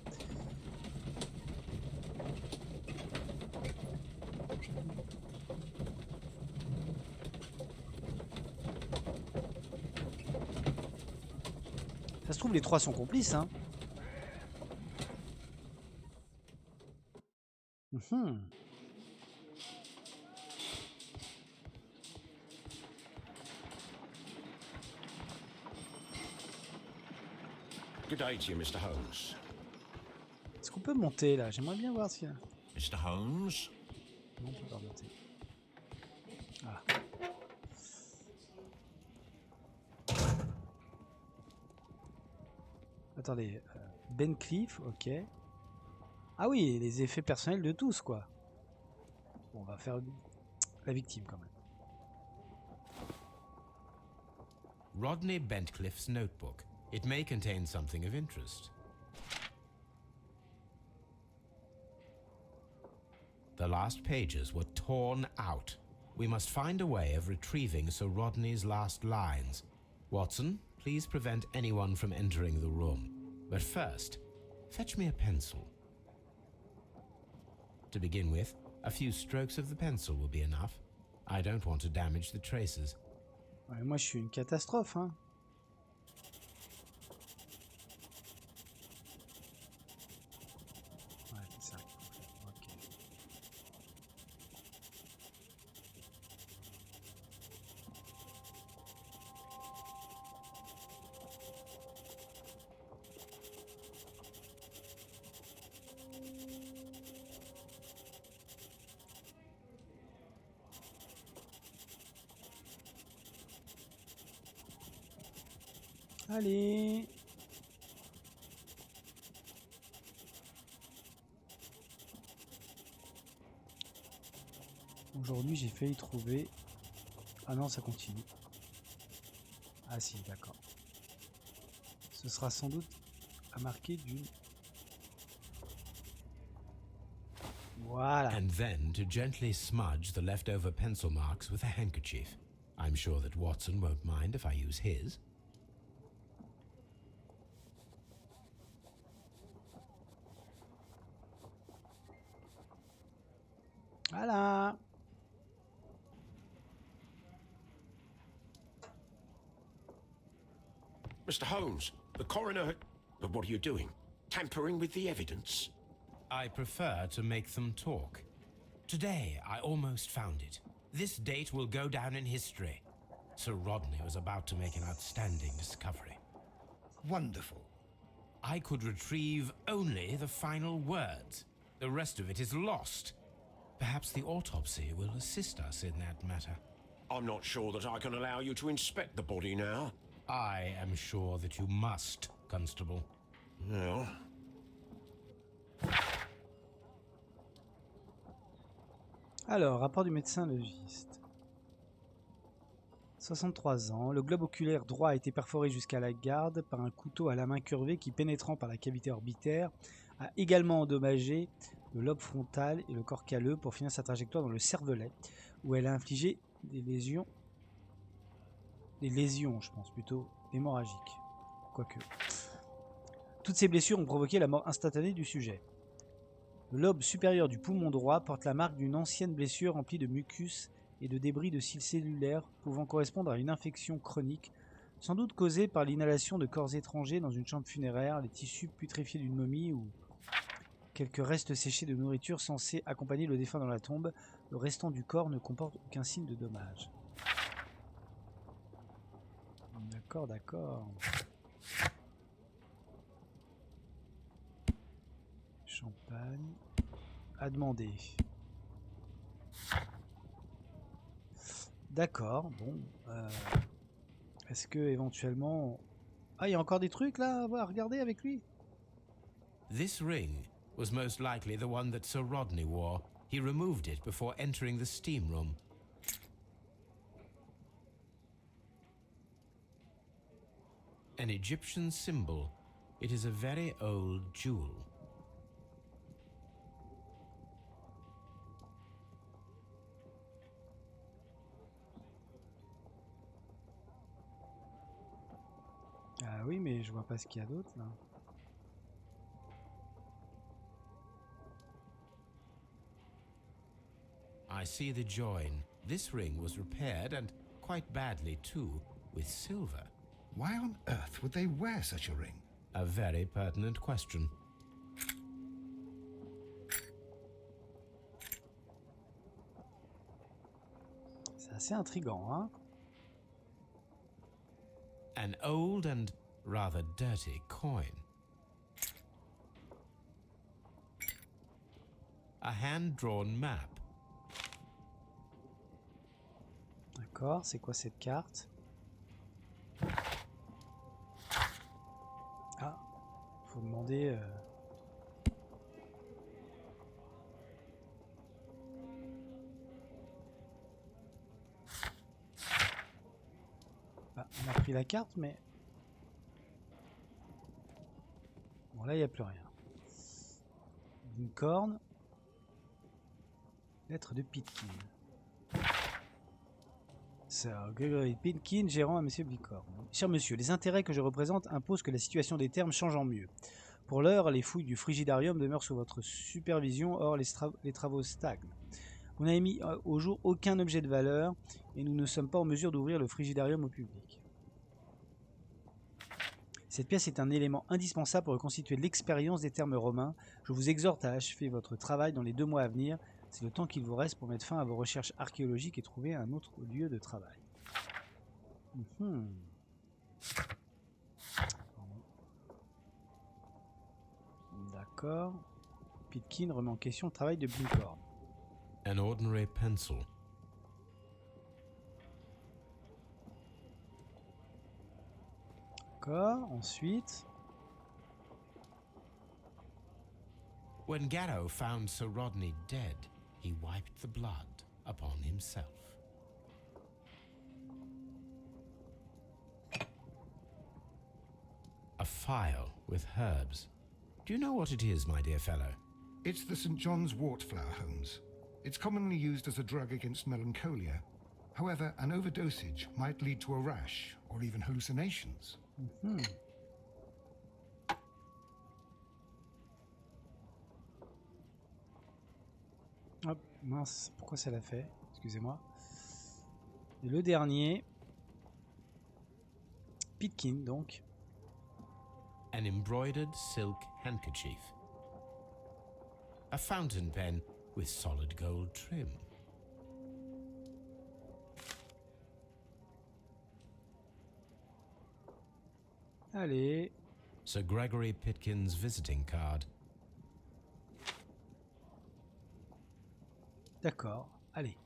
[SPEAKER 1] Ça se trouve, les trois sont complices, hein. Mhm.
[SPEAKER 10] Good day to you, Mr. Holmes.
[SPEAKER 1] Est-ce qu'on peut monter là? J'aimerais bien voir si...
[SPEAKER 3] Mr. Holmes?
[SPEAKER 1] Non, on peut pas monter. Ah. Attendez, Ben Cliff, ok. Ah oui, les effets personnels de tous, quoi. Bon, on va faire la victime quand même.
[SPEAKER 5] Rodney Bentcliffe's notebook. It may contain something of interest. The last pages were torn out. We must find a way of retrieving Sir Rodney's last lines. Watson, please prevent anyone from entering the room. But first, fetch me a pencil. To begin with, a few strokes of the pencil will be enough. I don't want to damage the traces.
[SPEAKER 1] Ouais, moi, je suis une catastrophe, hein. Ouais, c'est ça qu'il faut faire. Ok. Allez. Aujourd'hui, j'ai failli trouver... Ah non, ça continue. Ah si, d'accord. Ce sera sans doute à marquer d'une... Voilà.
[SPEAKER 5] And then to gently smudge the leftover pencil marks with a handkerchief. I'm sure that Watson won't mind if I use his.
[SPEAKER 1] Voilà.
[SPEAKER 10] Mr. Holmes, the coroner... But what are you doing? Tampering with the evidence?
[SPEAKER 5] I prefer to make them talk. Today, I almost found it. This date will go down in history. Sir Rodney was about to make an outstanding discovery.
[SPEAKER 2] Wonderful.
[SPEAKER 5] I could retrieve only the final words. The rest of it is lost. Perhaps the autopsy will assist us in that matter.
[SPEAKER 10] I'm not sure that I can allow you to inspect the body now.
[SPEAKER 5] I am sure that you must, Constable.
[SPEAKER 10] Well...
[SPEAKER 1] Alors, rapport du médecin légiste. 63 ans, le globe oculaire droit a été perforé jusqu'à la garde par un couteau à la main curvée qui, pénétrant par la cavité orbitaire, a également endommagé le lobe frontal et le corps calleux pour finir sa trajectoire dans le cervelet, où elle a infligé des lésions, je pense plutôt, hémorragiques. Quoique. Toutes ces blessures ont provoqué la mort instantanée du sujet. Le lobe supérieur du poumon droit porte la marque d'une ancienne blessure remplie de mucus et de débris de cils cellulaires pouvant correspondre à une infection chronique, sans doute causée par l'inhalation de corps étrangers dans une chambre funéraire, les tissus putréfiés d'une momie ou quelques restes séchés de nourriture censés accompagner le défunt dans la tombe. Le restant du corps ne comporte aucun signe de dommage. D'accord, d'accord. Champagne. À demander. D'accord, bon. Est-ce que éventuellement... Ah, il y a encore des trucs là à regarder avec lui?
[SPEAKER 5] This ring was most likely the one that Sir Rodney wore. He removed it before entering the steam room. An Egyptian symbol. It is a very old jewel.
[SPEAKER 1] Ah oui, mais je vois pas ce qu'il y a d'autre là.
[SPEAKER 5] I see the join. This ring was repaired, and quite badly too, with silver.
[SPEAKER 2] Why on earth would they wear such a ring?
[SPEAKER 5] A very pertinent question.
[SPEAKER 1] assez intriguant, hein.
[SPEAKER 5] An old and rather dirty coin. A hand-drawn map.
[SPEAKER 1] D'accord, c'est quoi cette carte? Ah, faut demander... Ah, on a pris la carte, mais... Bon, là, il n'y a plus rien. Une corne. Lettre de Pitkin. Sir Gregory Pitkin, gérant à Monsieur Bicorne. Cher monsieur, les intérêts que je représente imposent que la situation des termes change en mieux. Pour l'heure, les fouilles du frigidarium demeurent sous votre supervision, or les travaux stagnent. Vous n'avez mis au jour aucun objet de valeur et nous ne sommes pas en mesure d'ouvrir le frigidarium au public. Cette pièce est un élément indispensable pour reconstituer l'expérience des termes romains. Je vous exhorte à achever votre travail dans les 2 mois à venir. C'est le temps qu'il vous reste pour mettre fin à vos recherches archéologiques et trouver un autre lieu de travail. D'accord. Pitkin remet en question le travail de Bicorne.
[SPEAKER 5] An ordinary pencil.
[SPEAKER 1] D'accord. Ensuite...
[SPEAKER 5] When Garrow found Sir Rodney dead, he wiped the blood upon himself. A phial with herbs. Do you know what it is, my dear fellow?
[SPEAKER 2] It's the St. John's wort flower, Holmes. It's commonly used as a drug against melancholia. However, an overdosage might lead to a rash or even hallucinations.
[SPEAKER 1] Hop, mince, pourquoi ça l'a fait? Excusez-moi. Et le dernier, Pitkin donc.
[SPEAKER 5] An embroidered silk handkerchief. A fountain pen with solid gold trim.
[SPEAKER 1] Allez.
[SPEAKER 5] Sir Gregory Pitkin's visiting card.
[SPEAKER 1] D'accord, allez.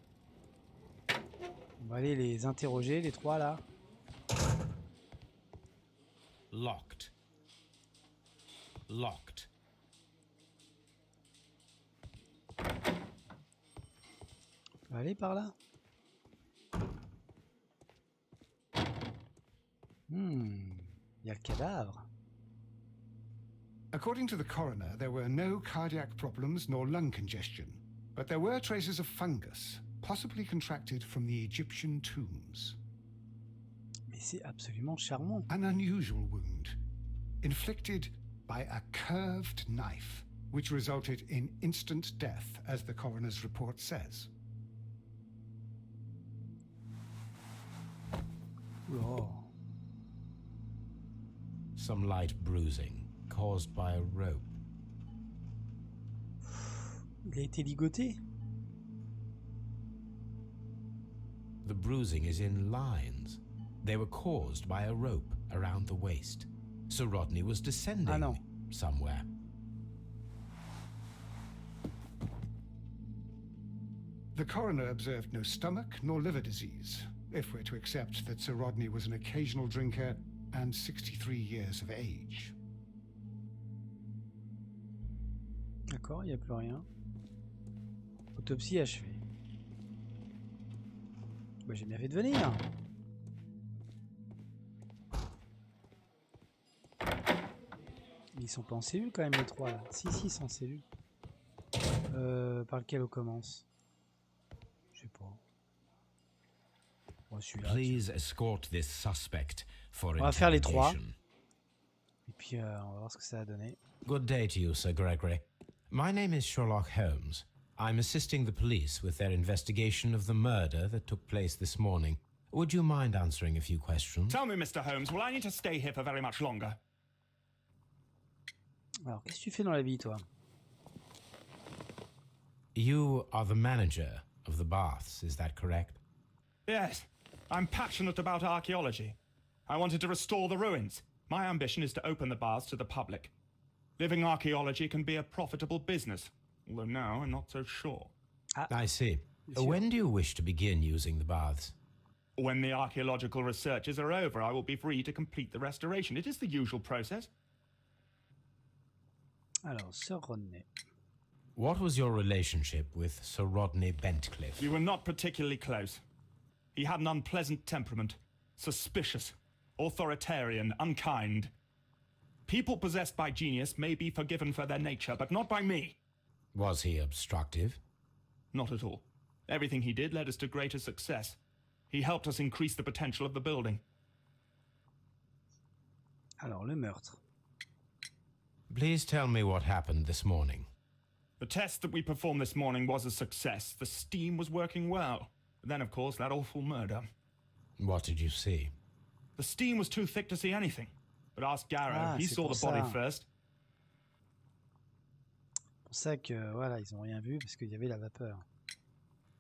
[SPEAKER 1] On va aller les interroger, les 3 là.
[SPEAKER 5] Locked. Locked.
[SPEAKER 1] On va aller par là. Il y a le cadavre.
[SPEAKER 2] According to the coroner, there were no cardiac problems nor lung congestion, but there were traces of fungus, possibly contracted from the Egyptian tombs.
[SPEAKER 1] Mais c'est absolument charmant.
[SPEAKER 2] An unusual wound, inflicted by a curved knife, which resulted in instant death, as the coroner's report says.
[SPEAKER 1] Oh.
[SPEAKER 5] Some light bruising caused by a rope.
[SPEAKER 1] Il a été ligoté.
[SPEAKER 5] The bruising is in lines. They were caused by a rope around the waist. Sir Rodney was descending somewhere.
[SPEAKER 2] The coroner observed no stomach nor liver disease, if we're to accept that Sir Rodney was an occasional drinker and 63 years of age.
[SPEAKER 1] D'accord, il n'y a plus rien. Autopsie achevée. Bah, j'ai bien fait de venir. Ils sont pas en cellule quand même les 3 là. Si, ils sont en cellule. Par lequel on commence? Je sais pas. Bon,
[SPEAKER 5] Please escort this suspect for
[SPEAKER 1] on va faire les 3.
[SPEAKER 5] interrogation.
[SPEAKER 1] Et puis on va voir ce que ça a donné.
[SPEAKER 5] Good day to you, Sir Gregory. My name is Sherlock Holmes. I'm assisting the police with their investigation of the murder that took place this morning. Would you mind answering a few questions?
[SPEAKER 9] Tell me, Mr. Holmes, will I need to stay here for very much longer?
[SPEAKER 1] Alors, qu'est-ce que tu fais dans la vie, toi?
[SPEAKER 5] You are the manager of the baths, is that correct?
[SPEAKER 9] Yes, I'm passionate about archaeology. I wanted to restore the ruins. My ambition is to open the baths to the public. Living archaeology can be a profitable business, although now I'm not so sure.
[SPEAKER 5] I see. When do you wish to begin using the baths?
[SPEAKER 9] When the archaeological researches are over, I will be free to complete the restoration. It is the usual process.
[SPEAKER 1] Alors, Sir Rodney.
[SPEAKER 5] What was your relationship with Sir Rodney Bentcliffe?
[SPEAKER 9] We were not particularly close. He had an unpleasant temperament, suspicious, authoritarian, unkind. People possessed by genius may be forgiven for their nature, but not by me.
[SPEAKER 5] Was he obstructive?
[SPEAKER 9] Not at all. Everything he did led us to greater success. He helped us increase the potential of the building.
[SPEAKER 1] Alors, le meurtre.
[SPEAKER 5] Please tell me what happened this morning.
[SPEAKER 9] The test that we performed this morning was a success. The steam was working well. But then, of course, that awful murder.
[SPEAKER 5] What did you see?
[SPEAKER 9] The steam was too thick to see anything. But ask Garrow. He saw the body first.
[SPEAKER 1] C'est pour ça que, voilà, ils ont rien vu parce qu'il y avait la vapeur.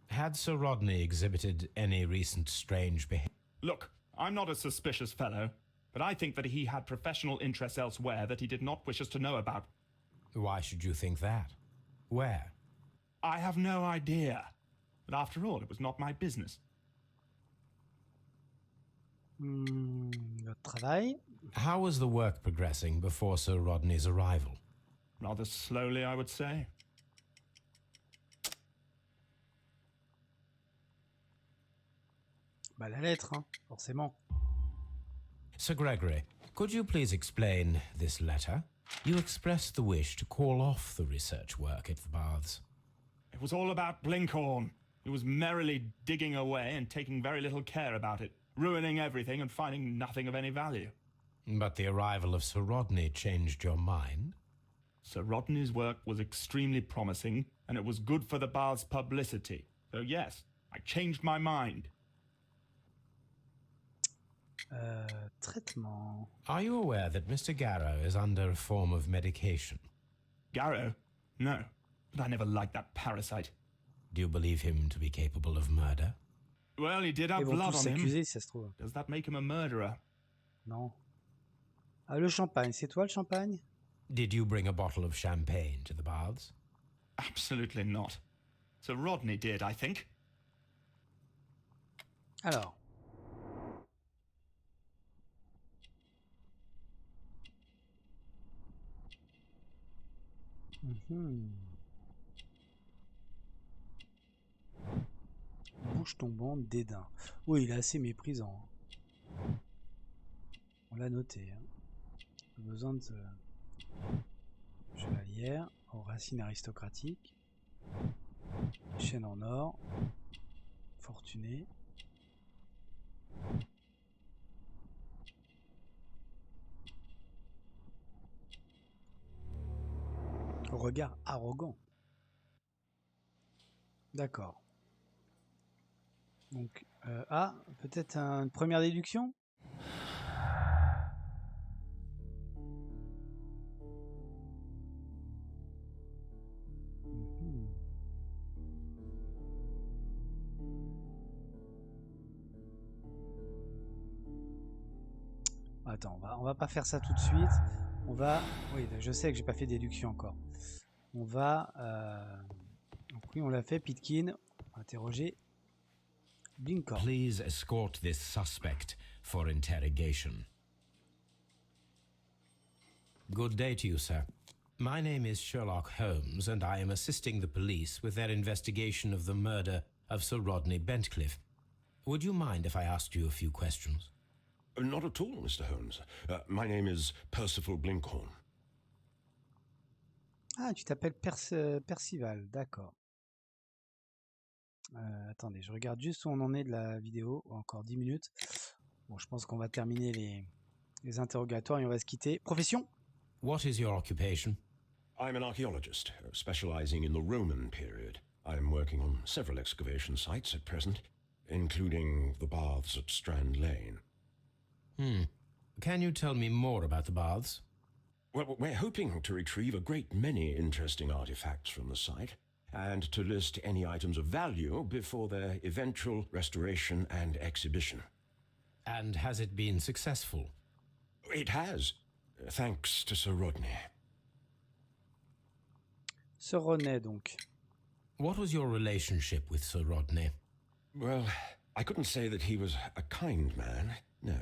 [SPEAKER 5] Had Sir Rodney exhibited any recent strange behavior?
[SPEAKER 9] Look, I'm not a suspicious fellow, but I think that he had professional interests elsewhere that he did not wish us to know about.
[SPEAKER 5] Why should you think that? Where?
[SPEAKER 9] I have no idea. But after all, it was not my business.
[SPEAKER 1] Le travail.
[SPEAKER 5] How was the work progressing before Sir Rodney's arrival?
[SPEAKER 9] Rather slowly, I would say.
[SPEAKER 1] Bah, la lettre, hein, forcément.
[SPEAKER 5] Sir Gregory, could you please explain this letter? You expressed the wish to call off the research work at the baths.
[SPEAKER 9] It was all about Blinkhorn. He was merrily digging away and taking very little care about it, ruining everything and finding nothing of any value.
[SPEAKER 5] But the arrival of Sir Rodney changed your mind?
[SPEAKER 9] Sir Rodney's work was extremely promising, and it was good for the bath's publicity. So yes, I changed my mind.
[SPEAKER 1] Traitement.
[SPEAKER 5] Are you aware that Mr. Garrow is under a form of medication?
[SPEAKER 9] Garrow? No, but I never liked that parasite.
[SPEAKER 5] Do you believe him to be capable of murder?
[SPEAKER 9] Well, he did have
[SPEAKER 1] Ils vont
[SPEAKER 9] blood
[SPEAKER 1] tous
[SPEAKER 9] on him.
[SPEAKER 1] s'accuser, si ça se trouve.
[SPEAKER 9] Does that make him a murderer?
[SPEAKER 1] Non. Ah, le champagne, c'est toi le champagne?
[SPEAKER 5] Did you bring a bottle of champagne to the baths?
[SPEAKER 9] Absolutely not. Sir Rodney did, I think.
[SPEAKER 1] Alors. Bouche tombante, dédain. Oui, il est assez méprisant. On l'a noté. Hein. Besoin de chevalière aux racines aristocratiques. Chaîne en or. Fortuné. Regard arrogant. D'accord. Donc, peut-être une première déduction? Attends, on va pas faire ça tout de suite. On va... Oui, je sais que j'ai pas fait déduction encore. On va... Donc oui, on l'a fait, Pitkin. Interroger Blinkhorn.
[SPEAKER 5] Please escort this suspect for interrogation. Good day to you, sir. My name is Sherlock Holmes, and I am assisting the police with their investigation of the murder of Sir Rodney Bentcliffe. Would you mind if I asked you a few questions?
[SPEAKER 10] Not at all, Mr. Holmes. My name is Percival Blinkhorn.
[SPEAKER 1] Ah, tu t'appelles Percival, d'accord. Attendez, je regarde juste où on en est de la vidéo. Encore 10 minutes. Bon, je pense qu'on va terminer les interrogatoires et on va se quitter. Profession?
[SPEAKER 5] What is your occupation?
[SPEAKER 10] I'm an archaeologist, specializing in the Roman period. I'm working on several excavation sites at present, including the baths at Strand Lane.
[SPEAKER 5] Can you tell me more about the baths?
[SPEAKER 10] Well, we're hoping to retrieve a great many interesting artifacts from the site. and to list any items of value before their eventual restoration and exhibition.
[SPEAKER 5] And has it been successful?
[SPEAKER 10] It has, thanks to Sir Rodney.
[SPEAKER 1] Sir Rodney, donc.
[SPEAKER 5] What was your relationship with Sir Rodney?
[SPEAKER 10] Well, I couldn't say that he was a kind man, no.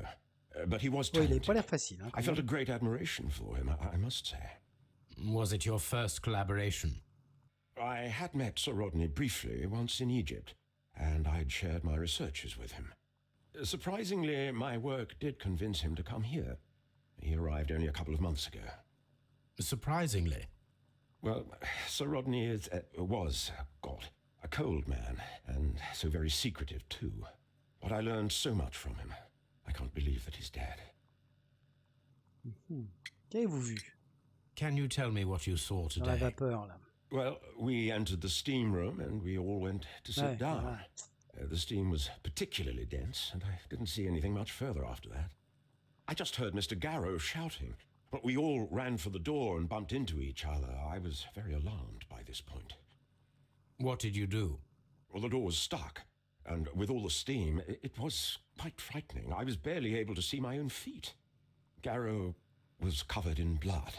[SPEAKER 10] But he was
[SPEAKER 1] Ouais, il avait
[SPEAKER 10] talented.
[SPEAKER 1] pas l'air facile. Hein,
[SPEAKER 10] I felt a great admiration for him, I must say.
[SPEAKER 5] Was it your first collaboration?
[SPEAKER 10] I had met Sir Rodney briefly once in Egypt, and I'd shared my researches with him. Surprisingly, my work did convince him to come here. He arrived only a couple of months ago.
[SPEAKER 5] Surprisingly?
[SPEAKER 10] Well, Sir Rodney was, God, a cold man, and so very secretive too. But I learned so much from him. I can't believe that he's dead.
[SPEAKER 1] Qu'avez-vous vu
[SPEAKER 5] Can you tell me what you saw
[SPEAKER 1] dans la
[SPEAKER 5] today?
[SPEAKER 1] vapeur là?
[SPEAKER 10] Well, we entered the steam room and we all went to sit
[SPEAKER 1] Ouais,
[SPEAKER 10] down.
[SPEAKER 1] voilà.
[SPEAKER 10] The steam was particularly dense, and I didn't see anything much further after that. I just heard Mr. Garrow shouting, but we all ran for the door and bumped into each other. I was very alarmed by this point.
[SPEAKER 5] What did you do?
[SPEAKER 10] Well, the door was stuck, and with all the steam, it was quite frightening. I was barely able to see my own feet. Garrow was covered in blood.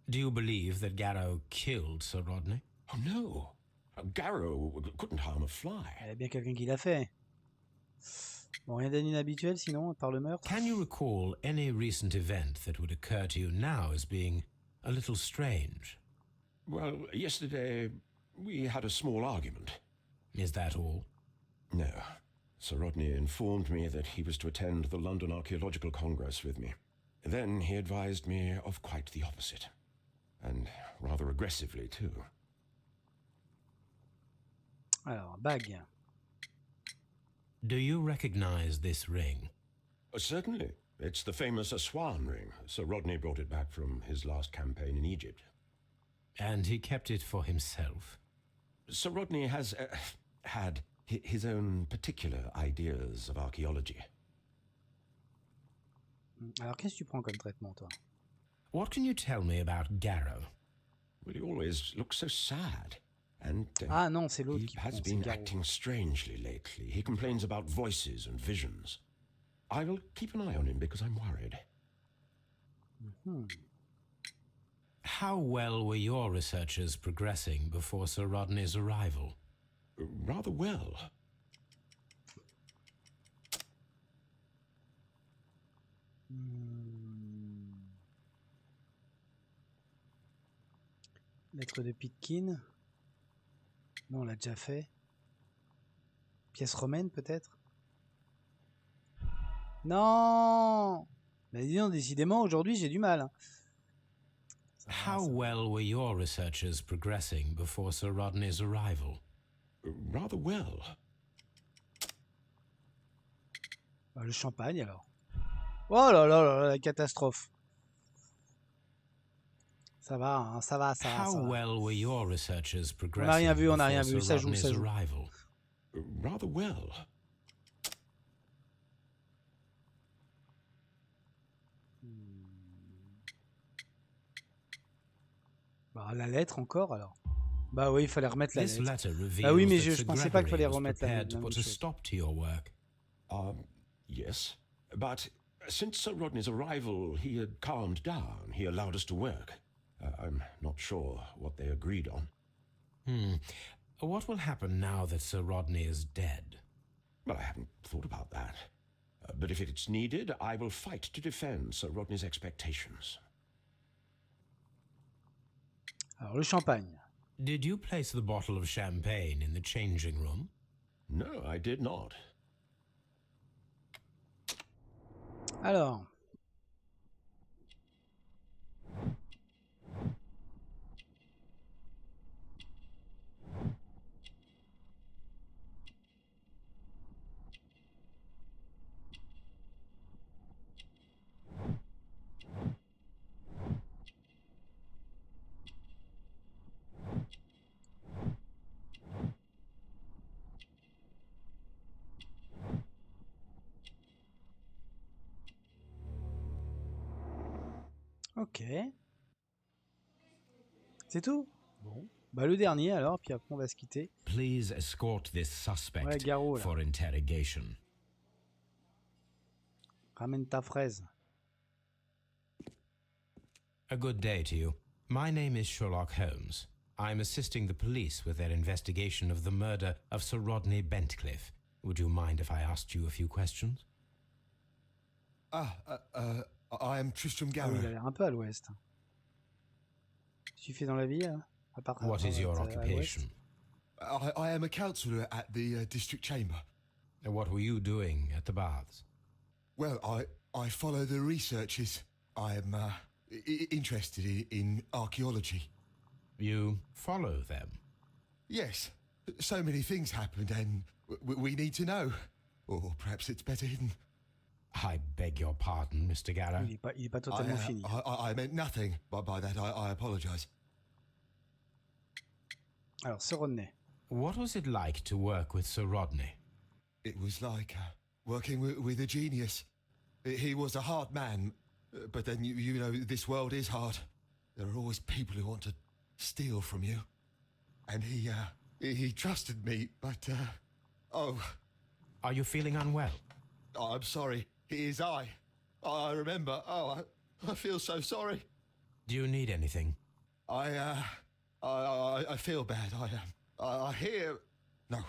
[SPEAKER 5] Do you believe that Garrow killed Sir Rodney?
[SPEAKER 10] Oh, no. Garrow couldn't harm a fly.
[SPEAKER 1] Il y a bien quelqu'un qui l'a fait. Bon, rien d'inhabituel sinon, par le meurtre.
[SPEAKER 5] Can you recall any recent event that would occur to you now as being a little strange?
[SPEAKER 10] Well, yesterday we had a small argument.
[SPEAKER 5] Is that all?
[SPEAKER 10] No. Sir Rodney informed me that he was to attend the London Archaeological Congress with me. Then he advised me of quite the opposite. And rather aggressively, too.
[SPEAKER 1] Alors, bague.
[SPEAKER 5] Do you recognize this ring?
[SPEAKER 10] Certainly. It's the famous Aswan ring. Sir Rodney brought it back from his last campaign in Egypt.
[SPEAKER 5] And he kept it for himself?
[SPEAKER 10] Sir Rodney has had his own particular ideas of archaeology.
[SPEAKER 1] Alors, qu'est-ce que tu prends comme traitement, toi?
[SPEAKER 5] What can you tell me about Garrow?
[SPEAKER 10] Well, he always looks so sad. And
[SPEAKER 1] Ah non, c'est l'autre
[SPEAKER 10] he
[SPEAKER 1] qui
[SPEAKER 10] has
[SPEAKER 1] prend, c'est
[SPEAKER 10] been
[SPEAKER 1] Garou.
[SPEAKER 10] acting strangely lately. He complains about voices and visions. I will keep an eye on him because I'm worried.
[SPEAKER 5] How well were your researches progressing before Sir Rodney's arrival?
[SPEAKER 10] Rather well.
[SPEAKER 1] Lettre de Pitkin. Non, on l'a déjà fait. Pièce romaine, peut-être? Non! Mais dis donc, décidément, aujourd'hui, j'ai du mal. Hein.
[SPEAKER 5] How well were your researches progressing before Sir Rodney's arrival?
[SPEAKER 10] Rather well.
[SPEAKER 1] Bah, le champagne, alors. Oh là là là, la catastrophe. Ça va, hein, ça va, ça va.
[SPEAKER 5] How
[SPEAKER 1] Ça va.
[SPEAKER 5] well were your researches
[SPEAKER 1] On
[SPEAKER 5] progressing
[SPEAKER 1] n'a rien vu, on n'a
[SPEAKER 5] before
[SPEAKER 1] rien vu.
[SPEAKER 5] Sir
[SPEAKER 1] Ça joue,
[SPEAKER 5] Rodney's
[SPEAKER 1] ça joue.
[SPEAKER 5] arrival?
[SPEAKER 10] Rather well.
[SPEAKER 1] Bah, la lettre encore, alors. Bah oui, il fallait remettre la
[SPEAKER 5] This
[SPEAKER 1] lettre.
[SPEAKER 5] letter reveals
[SPEAKER 1] Ah oui, mais
[SPEAKER 5] that
[SPEAKER 1] je
[SPEAKER 5] Sir
[SPEAKER 1] pensais pas qu'il fallait
[SPEAKER 5] Gregory was
[SPEAKER 1] remettre la
[SPEAKER 5] prepared to
[SPEAKER 1] même
[SPEAKER 5] put a
[SPEAKER 1] chose.
[SPEAKER 5] stop to your work.
[SPEAKER 10] Yes. But since Sir Rodney's arrival, he had calmed down. He allowed us to work. I'm not sure what they agreed on.
[SPEAKER 5] What will happen now that Sir Rodney is dead?
[SPEAKER 10] Well, I haven't thought about that. But if it's needed, I will fight to defend Sir Rodney's expectations.
[SPEAKER 1] Alors, le champagne.
[SPEAKER 5] Did you place the bottle of champagne in the changing room?
[SPEAKER 10] No, I did not.
[SPEAKER 1] Alors. Ok. C'est tout? Bon. Bah le dernier alors, puis après on va se quitter.
[SPEAKER 5] Please escort this suspect
[SPEAKER 1] Ouais, Garou, là.
[SPEAKER 5] for interrogation.
[SPEAKER 1] Ramène ta fraise.
[SPEAKER 5] A good day to you. My name is Sherlock Holmes. I'm assisting the police with their investigation of the murder of Sir Rodney Bentcliffe. Would you mind if I asked you a few questions?
[SPEAKER 8] I am Tristram
[SPEAKER 1] Ah oui,
[SPEAKER 8] Garrow.
[SPEAKER 1] il a l'air un peu à l'ouest. Qu'est-ce que tu fais dans la vie, hein, à part
[SPEAKER 5] What is your
[SPEAKER 1] être à l'ouest?
[SPEAKER 5] occupation?
[SPEAKER 8] I am a councillor at the district chamber.
[SPEAKER 5] What were you doing at the baths?
[SPEAKER 8] Well, I follow the researches. I am interested in archaeology.
[SPEAKER 5] You follow them?
[SPEAKER 8] Yes, so many things happened and we need to know. Or perhaps it's better hidden.
[SPEAKER 5] I beg your pardon, Mr. Garrow.
[SPEAKER 1] Il est pas totalement fini.
[SPEAKER 8] I meant nothing by that. I apologize.
[SPEAKER 1] Alors, Sir Rodney.
[SPEAKER 5] What was it like to work with Sir Rodney?
[SPEAKER 8] It was like working with a genius. He was a hard man, but then you know this world is hard. There are always people who want to steal from you. And he trusted me, but oh,
[SPEAKER 5] Are you feeling unwell?
[SPEAKER 8] I'm sorry. It is I remember. Oh, I feel so sorry.
[SPEAKER 5] Do you need anything?
[SPEAKER 8] I feel bad. I hear. No,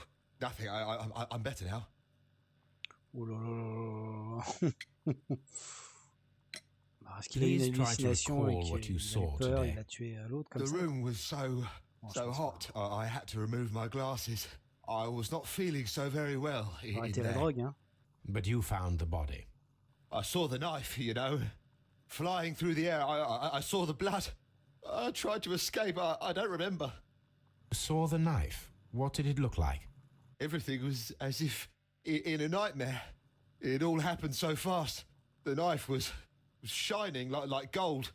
[SPEAKER 8] nothing. I'm better now.
[SPEAKER 1] Oh là là là là. Alors, est-ce qu'il a eu une
[SPEAKER 5] Please try to
[SPEAKER 1] hallucination et
[SPEAKER 5] recall what you
[SPEAKER 1] qu'il a
[SPEAKER 5] saw
[SPEAKER 1] eu peur,
[SPEAKER 5] today.
[SPEAKER 1] il a tué l'autre comme
[SPEAKER 8] The
[SPEAKER 1] ça?
[SPEAKER 8] room was so
[SPEAKER 1] je pense
[SPEAKER 8] hot. I had to remove my glasses. I was not feeling so very well in
[SPEAKER 1] Arrêtez la
[SPEAKER 8] there.
[SPEAKER 1] drogue, hein.
[SPEAKER 5] But you found the body.
[SPEAKER 8] I saw the knife, you know, flying through the air. I saw the blood. I tried to escape. I don't remember.
[SPEAKER 5] Saw the knife. What did it look like?
[SPEAKER 8] Everything was as if in a nightmare. It all happened so fast. The knife was shining like gold.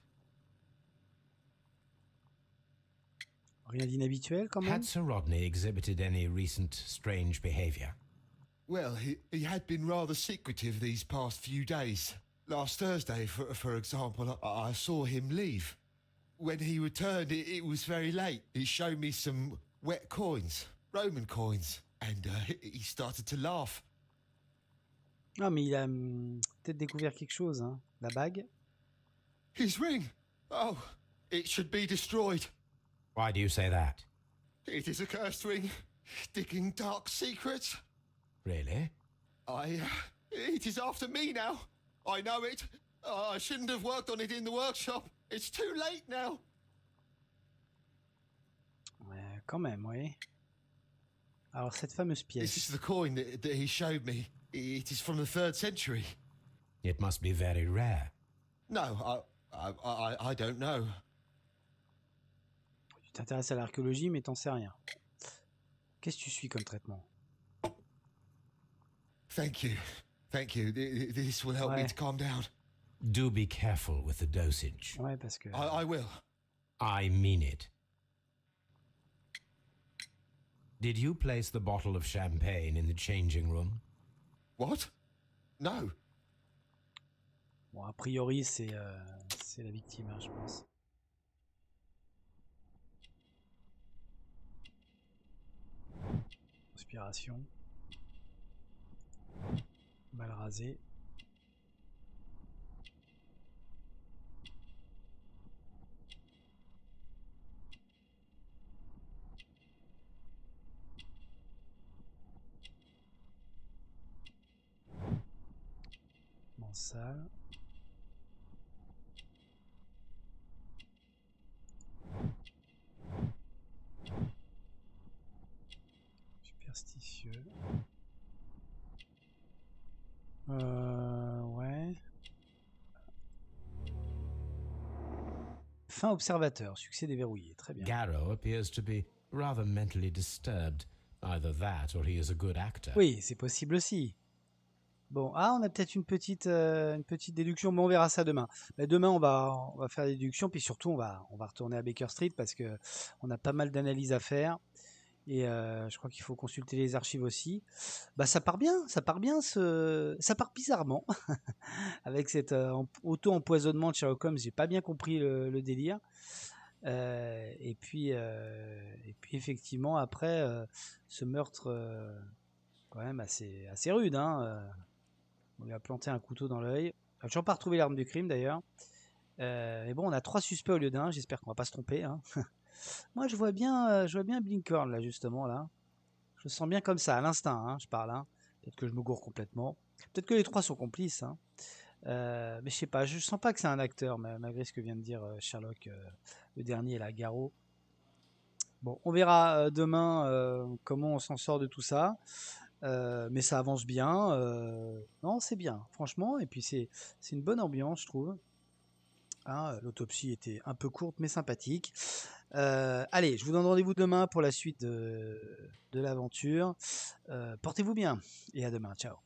[SPEAKER 1] Rien d'inhabituel quand même.
[SPEAKER 5] Had Sir Rodney exhibited any recent strange behavior?
[SPEAKER 8] Well, he had been rather secretive these past few days. Last Thursday, for example, I saw him leave. When he returned, it was very late. He showed me some wet coins, Roman coins, and he started to laugh.
[SPEAKER 1] Ah, mais il a peut-être découvert quelque chose, hein. La bague.
[SPEAKER 8] His ring! Oh, it should be destroyed.
[SPEAKER 5] Why do you say that?
[SPEAKER 8] It is a cursed ring, digging dark secrets.
[SPEAKER 5] Really?
[SPEAKER 8] It is after me now. I know it. I shouldn't have worked on it in the workshop. It's too late now.
[SPEAKER 1] Ouais, quand même, oui. Alors, cette fameuse
[SPEAKER 8] This is
[SPEAKER 1] pièce.
[SPEAKER 8] the coin that he showed me. It is from the 3rd century.
[SPEAKER 5] It must be very rare.
[SPEAKER 8] No, I don't know.
[SPEAKER 1] Tu t'intéresses à l'archéologie, mais t'en sais rien. Qu'est-ce que tu suis comme traitement?
[SPEAKER 8] Thank you. Thank you. This will help me
[SPEAKER 1] Ouais.
[SPEAKER 8] to calm down.
[SPEAKER 5] Do be careful with the dosage.
[SPEAKER 1] Ouais, parce que...
[SPEAKER 8] I will.
[SPEAKER 5] I mean it. Did you place the bottle of champagne in the changing room?
[SPEAKER 8] What? No.
[SPEAKER 1] Bon, a priori, c'est la victime, hein, je pense. Inspiration. Mal rasé. Mansale. Superstitieux. Ouais. Fin observateur, succès déverrouillé, très bien.
[SPEAKER 5] Garrow appears to be rather mentally disturbed. Either that or he is a good actor.
[SPEAKER 1] Oui, c'est possible aussi. Bon, on a peut-être une petite déduction, mais on verra ça demain. Bah, demain, on va faire des déductions, puis surtout, on va retourner à Baker Street parce que on a pas mal d'analyses à faire. Et je crois qu'il faut consulter les archives aussi. Bah, ça part bien, ça part bizarrement. Avec cet auto-empoisonnement de Sherlock Holmes, j'ai pas bien compris le délire. Et puis effectivement, après, ce meurtre, quand même assez rude, hein. On lui a planté un couteau dans l'œil. On n'a toujours pas retrouvé l'arme du crime, d'ailleurs. Mais bon, on a 3 suspects au lieu d'1. J'espère qu'on va pas se tromper, hein. Moi, je vois bien Blinkhorn, là, justement, là. Je le sens bien comme ça, à l'instinct, hein, je parle, hein. Peut-être que je me gourre complètement. Peut-être que les 3 sont complices, hein. Mais je sais pas, je sens pas que c'est un acteur, malgré ce que vient de dire Sherlock, le dernier, là, Garot. Bon, on verra demain comment on s'en sort de tout ça. Mais ça avance bien. Non, c'est bien, franchement. Et puis c'est une bonne ambiance, je trouve. Hein, l'autopsie était un peu courte, mais sympathique. Allez, je vous donne rendez-vous demain pour la suite de l'aventure. Portez-vous bien et à demain. Ciao.